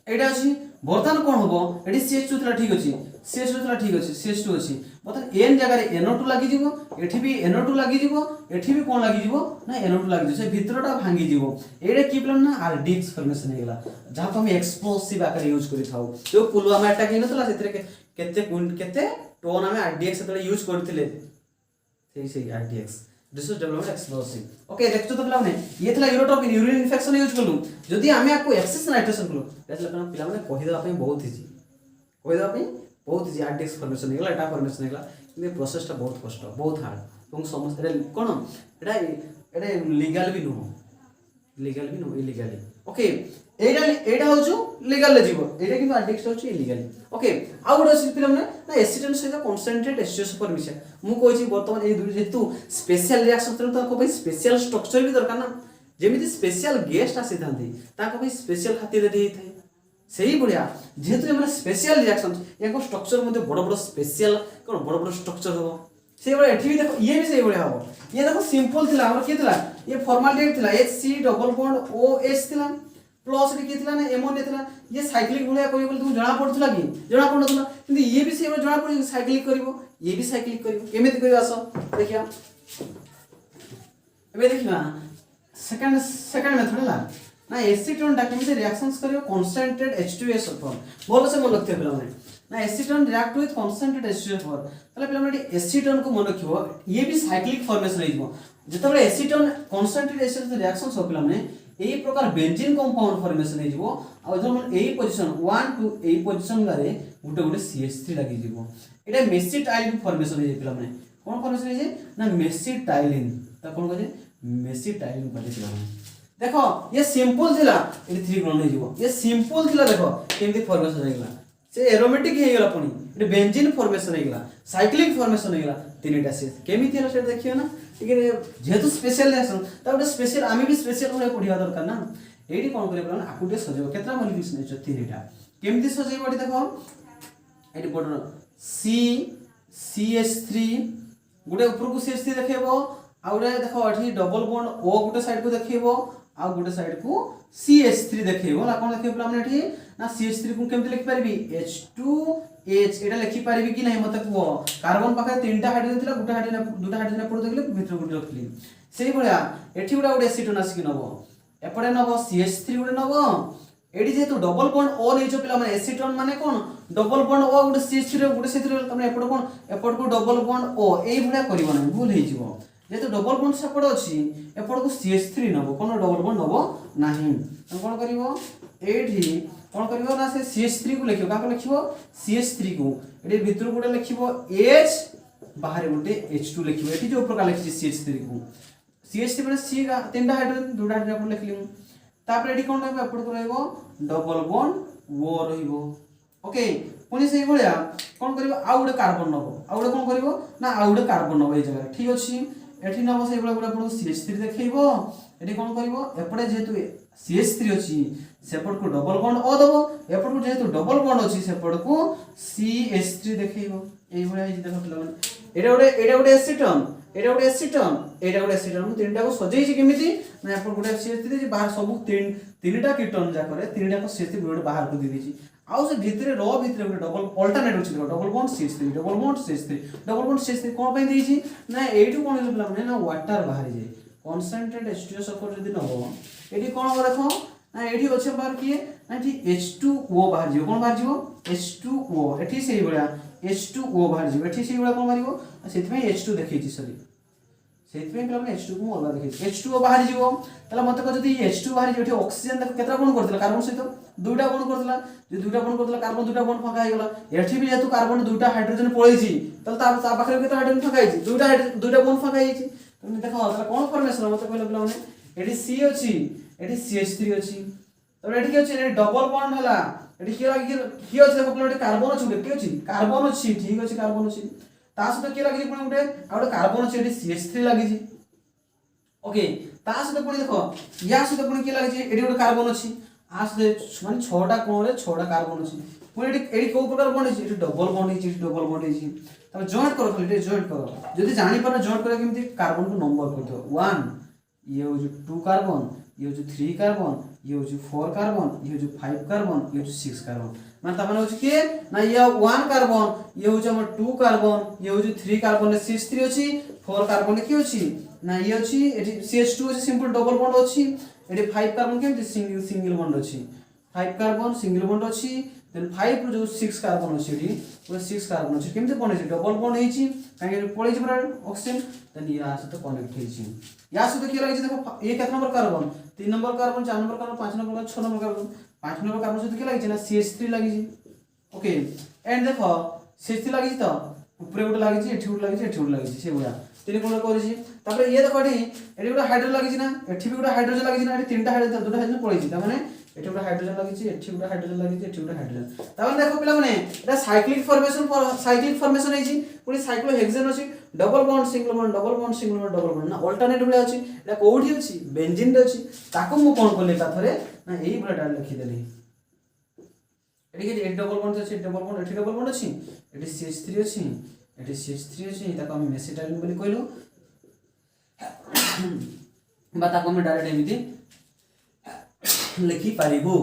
एटा अछि बर्तन कोन होबो एडी CH2 थिला ठीक अछि CH2 थिला ठीक अछि CH2 अछि बर्तन n जगह रे NO2 लागि जिवो एठी भी NO2 लागि जिवो एठी भी कोन लागि जिवो ना NO2 लागि जिवो से भितरटा भांगी जिवो एडे की प्लान ना RDX फॉर्मेशन हे गेला जहा तो हम एक्सप्लोसिव आकार यूज करि थाउ जो पुलवामा अटैक हे नतला सेतरे केते टोन हमें RDX सेतले यूज करथिले सेही RDX research development explosive okay देखतो तो पिला माने ये थला यूरोट्रोपिन यूरिन इन्फेक्शन यूज करलु जदि आमे आपको एक्सेस नाइट्रेशन करलु एतला पिला पिला माने कहि देबा पई बहुत इजी RDX फॉर्मेशन हेगला एटा फॉर्मेशन हेगला 근데 प्रोसेस ता बहुत कष्ट बहुत हार्ड এবং समस्या कोन एटा लीगल भी नो इलीगली ओके एटा होजो लीगल ले जीवो एटा किंतु RDX होची इलीगली ओके आ गुड अछि पिला माने ना एसिटोन सहित कंसंट्रेट H2SO4 मिसे मु कहछि वर्तमान ए दुई जेतु स्पेशल रिएक्शन तो को भाई स्पेशल स्ट्रक्चर भी दरकार ना जेमिति स्पेशल गेस्ट आसीथांती ताको भाई स्पेशल खातिर देई थाई सही बढ़िया जेतु हमर स्पेशल रिएक्शन एको स्ट्रक्चर मध्ये बड़ बड़ स्पेशल कोन बड़ स्ट्रक्चर हो से बड़ा एठी भी देखो ये भी सही बढ़िया हो ये देखो सिंपल थिला हमर के थिला ये फॉर्मालिटी थिला HC डबल बॉन्ड OH थिला प्लस रे के थिला ना एमोनिया थिला ये साइक्लिक बढ़िया कोइ बोल तुम जणा पड़थला कि जणा पड़थला किंतु ये भी से जणा पड़ साइक्लिक करिवो ये भी साइक्लिक करिवो केमिति करिवो आसो देखिया एबे देखिबा सेकंड मेथड ला ना एसीटोन डा केमिति रिएक्शंस करिवो कंसंट्रेट H2SO4 बोलो से मन लगते पिला माने ना acetone react with concentrate H2SO4 तले पिला माने एसीटोन को मन रखिवो ये भी साइक्लिक फॉर्मेशन हेजबो जेतबे एसीटोन कंसंट्रेट H2SO4 रिएक्शंस हो पिला माने एई प्रकार बेंजीन कंपाउंड फॉर्मेशन हेजबो आ जब एई पोजीशन 1 टू एई पोजीशन गारे गुटे CH3 लागि जिवो एटा मेसिटाइलिन फॉर्मेशन हे पिला माने कोन फॉर्मेशन हे ना मेसिटाइलिन त कोन कहे मेसिटाइलिन कहे पिला माने देखो ये सिंपल थिला ए 3 ग्राउंड हे जिवो ये सिंपल थिला देखो केमति फॉर्मेशन हे गेला से एरोमेटिक हे गेला पुनी ए बेंजीन फॉर्मेशन हे गेला साइक्लिक फॉर्मेशन हे गेला तीनटा से केमति होला से देखियो ना ठीक है जेतु स्पेशल रिएक्शन त उटे स्पेशल आमी भी स्पेशल होय पढिया दरकार ना एडी कोन करे प्लान आकुटे सजेबो केतरा मॉलिक्यूल्स नेचो तीनटा केमति सजेबो एडी देखो एडी बड CH3 गुटे ऊपर को CH3 देखेबो आ उडे देखो एठी डबल बॉन्ड O गुटे साइड को देखेबो आ गुटे साइड को CH3 देखेबो ला कोन देखेबो प्लान एठी ना CH3 को केमति लिखि परबी H2H एटा लिखि परबी कि नहीं मते को कार्बन पाखे तीनटा हाइड्रोजन थिला गुटे हाइड्रोजन दुटा हाइड्रोजन पड़ देखले भीतर गुटे रखली सेही भलिया एठी गुटे एसीटोन आसी नबो एपडे नबो CH3 गुटे नबो एडी जेतु डबल बॉन्ड O नेचो पिला माने एसीटोन माने कोन डबल बॉन्ड O गुटे CH3 रे गुटे सेथि तमने एपड कोन एपड को डबल बॉन्ड O एई भलिया करिवो नै भूल हे जिवो जेतु डबल बॉन्ड सेपड अछि एपड को CH3 नबो कोन डबल बॉन्ड नबो नाही त कोन करिवो एठी कोन करिवो ना से CH3 को लिखियो का लिखियो CH3 को एडी भितर गुटे लिखियो H बाहर गुटे H2 लिखियो एठी जो प्रकार लिखि CH3 को CH3 माने C का तीनटा हाइड्रोजन दुटा हाइड्रोजन लिखलियो तापर एडी कोन रहबो एपड को रहबो डबल बॉन्ड O रहइबो ओके पुनी सेही भलिया कोन करिवो आ गुटे कार्बन नबो आ गुटे कोन करिवो ना आ गुटे कार्बन नबो ए जगह ठीक अछि एठी नबो सेही भलिया गुटे पड CH3 देखैबो एठी कोन करिवो एपडे जेतु CH3 अछि सेपड को डबल बॉन्ड O दबो एपड को जेतु डबल बॉन्ड अछि सेपड को CH3 देखैबो एई भलिया हे देखो पिला माने एटा गुटे एसीटोन एटा गुटे एसीटोन मु तीनटा को सजेई छी केमिति ना एपड गुटे CH3 जे बाहर सब तीनटा कीटोन जा करे तीनटा को CH3 गुटे बाहर को दी दी छी आउ से भितरे रो भितरे गोटे डबल अल्टरनेट अछि double bond CH3 double bond CH3 double bond CH3 कोन पय देछि ना एठु कोन हेले पिला माने ना वाटर बाहर जाय कॉन्सेंट्रेट H2O सल्फर जदी नबो एठी कोन हो देखो ना एठी अछि बाहर किए ना एठी H2O बाहर जिवो कोन बाहर जिवो H2O एठी सेही बळा H2O बाहर जिवो एठी सेही बळा कोन मारिवो सेति में H2 देखैछि सॉरी सेति में पिला माने H2 को अलग देखैछि H2O बाहर जिवो तला मते को जदी H2 बाहर जिवो एठी ऑक्सीजन देखो केतरा कोन करतला कार्बन सहित दुटा बॉन्ड करतला जे दुटा बॉन्ड करतला कार्बन दुटा बॉन्ड फाका हे गेला एठी भी जेतु कार्बन दुटा हाइड्रोजन पळैछि तला ता पाखरे केतरा हाइड्रोजन फाका हेछि दुटा बॉन्ड फाका हेछि तुम देखो तला कोन फॉर्मेशन मते कहले पिला माने एठी C अछि एठी CH3 अछि तब एठी के अछि एठी डबल बॉन्ड हला एठी के लागि की अछि देखो पिला एठी कार्बन अछि के अछि कार्बन अछि ठीक अछि कार्बन अछि ता सहित के लागि पुणी गुटे आ गुटे कार्बन अछि एठी CH3 लागि छी ओके ता सहित पुणी देखो या सहित पुणी के लागि छी एठी गुटे कार्बन अछि आ सहित माने 6टा कोण रे 6टा कार्बन अछि पुणी एठी को प्रकार बॉन्ड अछि एठी डबल बॉन्ड अछि एठी डबल बॉन्ड अछि तब जॉइंट करो खाली एठी जॉइंट करो जदी जानि पर जॉइंट करे केमति कार्बन को नंबर कर दो 1 ये हो जो 2 कार्बन ये हो जो 3 कार्बन ये हो जो 4 कार्बन ये हो जो 5 कार्बन ये हो जो 6 कार्बन माने तमने हो के ना ये 1 कार्बन ये हो जो हमर 2 कार्बन ये हो जो 3 कार्बन ने CH3 अछि 4 कार्बन की अछि ना ये अछि एठी CH2 अछि सिंपल डबल बॉन्ड अछि एठी 5 कार्बन केमति सिंगल बॉन्ड अछि 5 कार्बन सिंगल बॉन्ड अछि देन 5 रो जो 6 कार्बन अछि एठी पूरा 6 कार्बन अछि केमति बने अछि डबल बॉन्ड हेछि काहे पळै छै पूरा ऑक्सीजन देन या से कनेक्ट हेछि या से के लागि देखो ये केतना number carbon 3 number carbon 4 number carbon 5 number carbon 6 number carbon 5 number carbon से के लागि छै ना CH3 लागि छै ओके एंड देखो CH3 लागि छै तो ऊपर गोटे लागि छै एठी गोटे लागि छै एठी गोटे लागि छै से बुया तीन कोन करै छी तापर ये देखो एठी गोटे हाइड्रोजन लागि छै ना एठी भी गोटे हाइड्रोजन लागि छै ना एठी तीनटा हाइड्रोजन दुटा हाइड्रोजन पळै छै त माने एठी गोटे हाइड्रोजन लागि छै एठी गोटे हाइड्रोजन लागि छै एठी गोटे हाइड्रोजन तापर देखो पिला माने एटा साइक्लिक फॉर्मेशन है छी पुनी साइक्लोहेक्सेन अछि double bond single bond double bond single bond double bond ना अल्टरनेट बले अछि एटा कोठी अछि बेंजीन रे अछि ताको मु कोन करले का थरे ना एही बड़ा लिखि देली एठी के डबल बॉन्ड अछि डबल बॉन्ड एठी डबल बॉन्ड अछि एठी CH3 अछि एठी CH3 अछि ताको हम मेसिटाइलिन बोली कहलो बा ताको हम डायरेक्ट एमिति लिखि पारिबो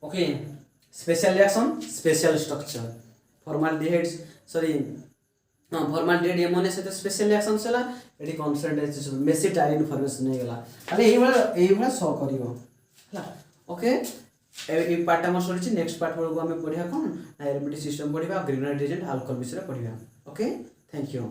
okay special reaction special structure formaldehydes sorry formaldehyde ammonia से स्पेशल रिएक्शन छला एठी कॉन्सेंट्रेट मेसिटाइलिन फॉर्मेशन नै गेला खाली एही बला सो करियो हला ओके ए पार्ट हमर सॉरी छी नेक्स्ट पार्ट को हम पढिया कोन एलिमेंट सिस्टम पढिबा ग्रेनुलर एजेंट अल्कोहल विषय पढिबा ओके थैंक यू।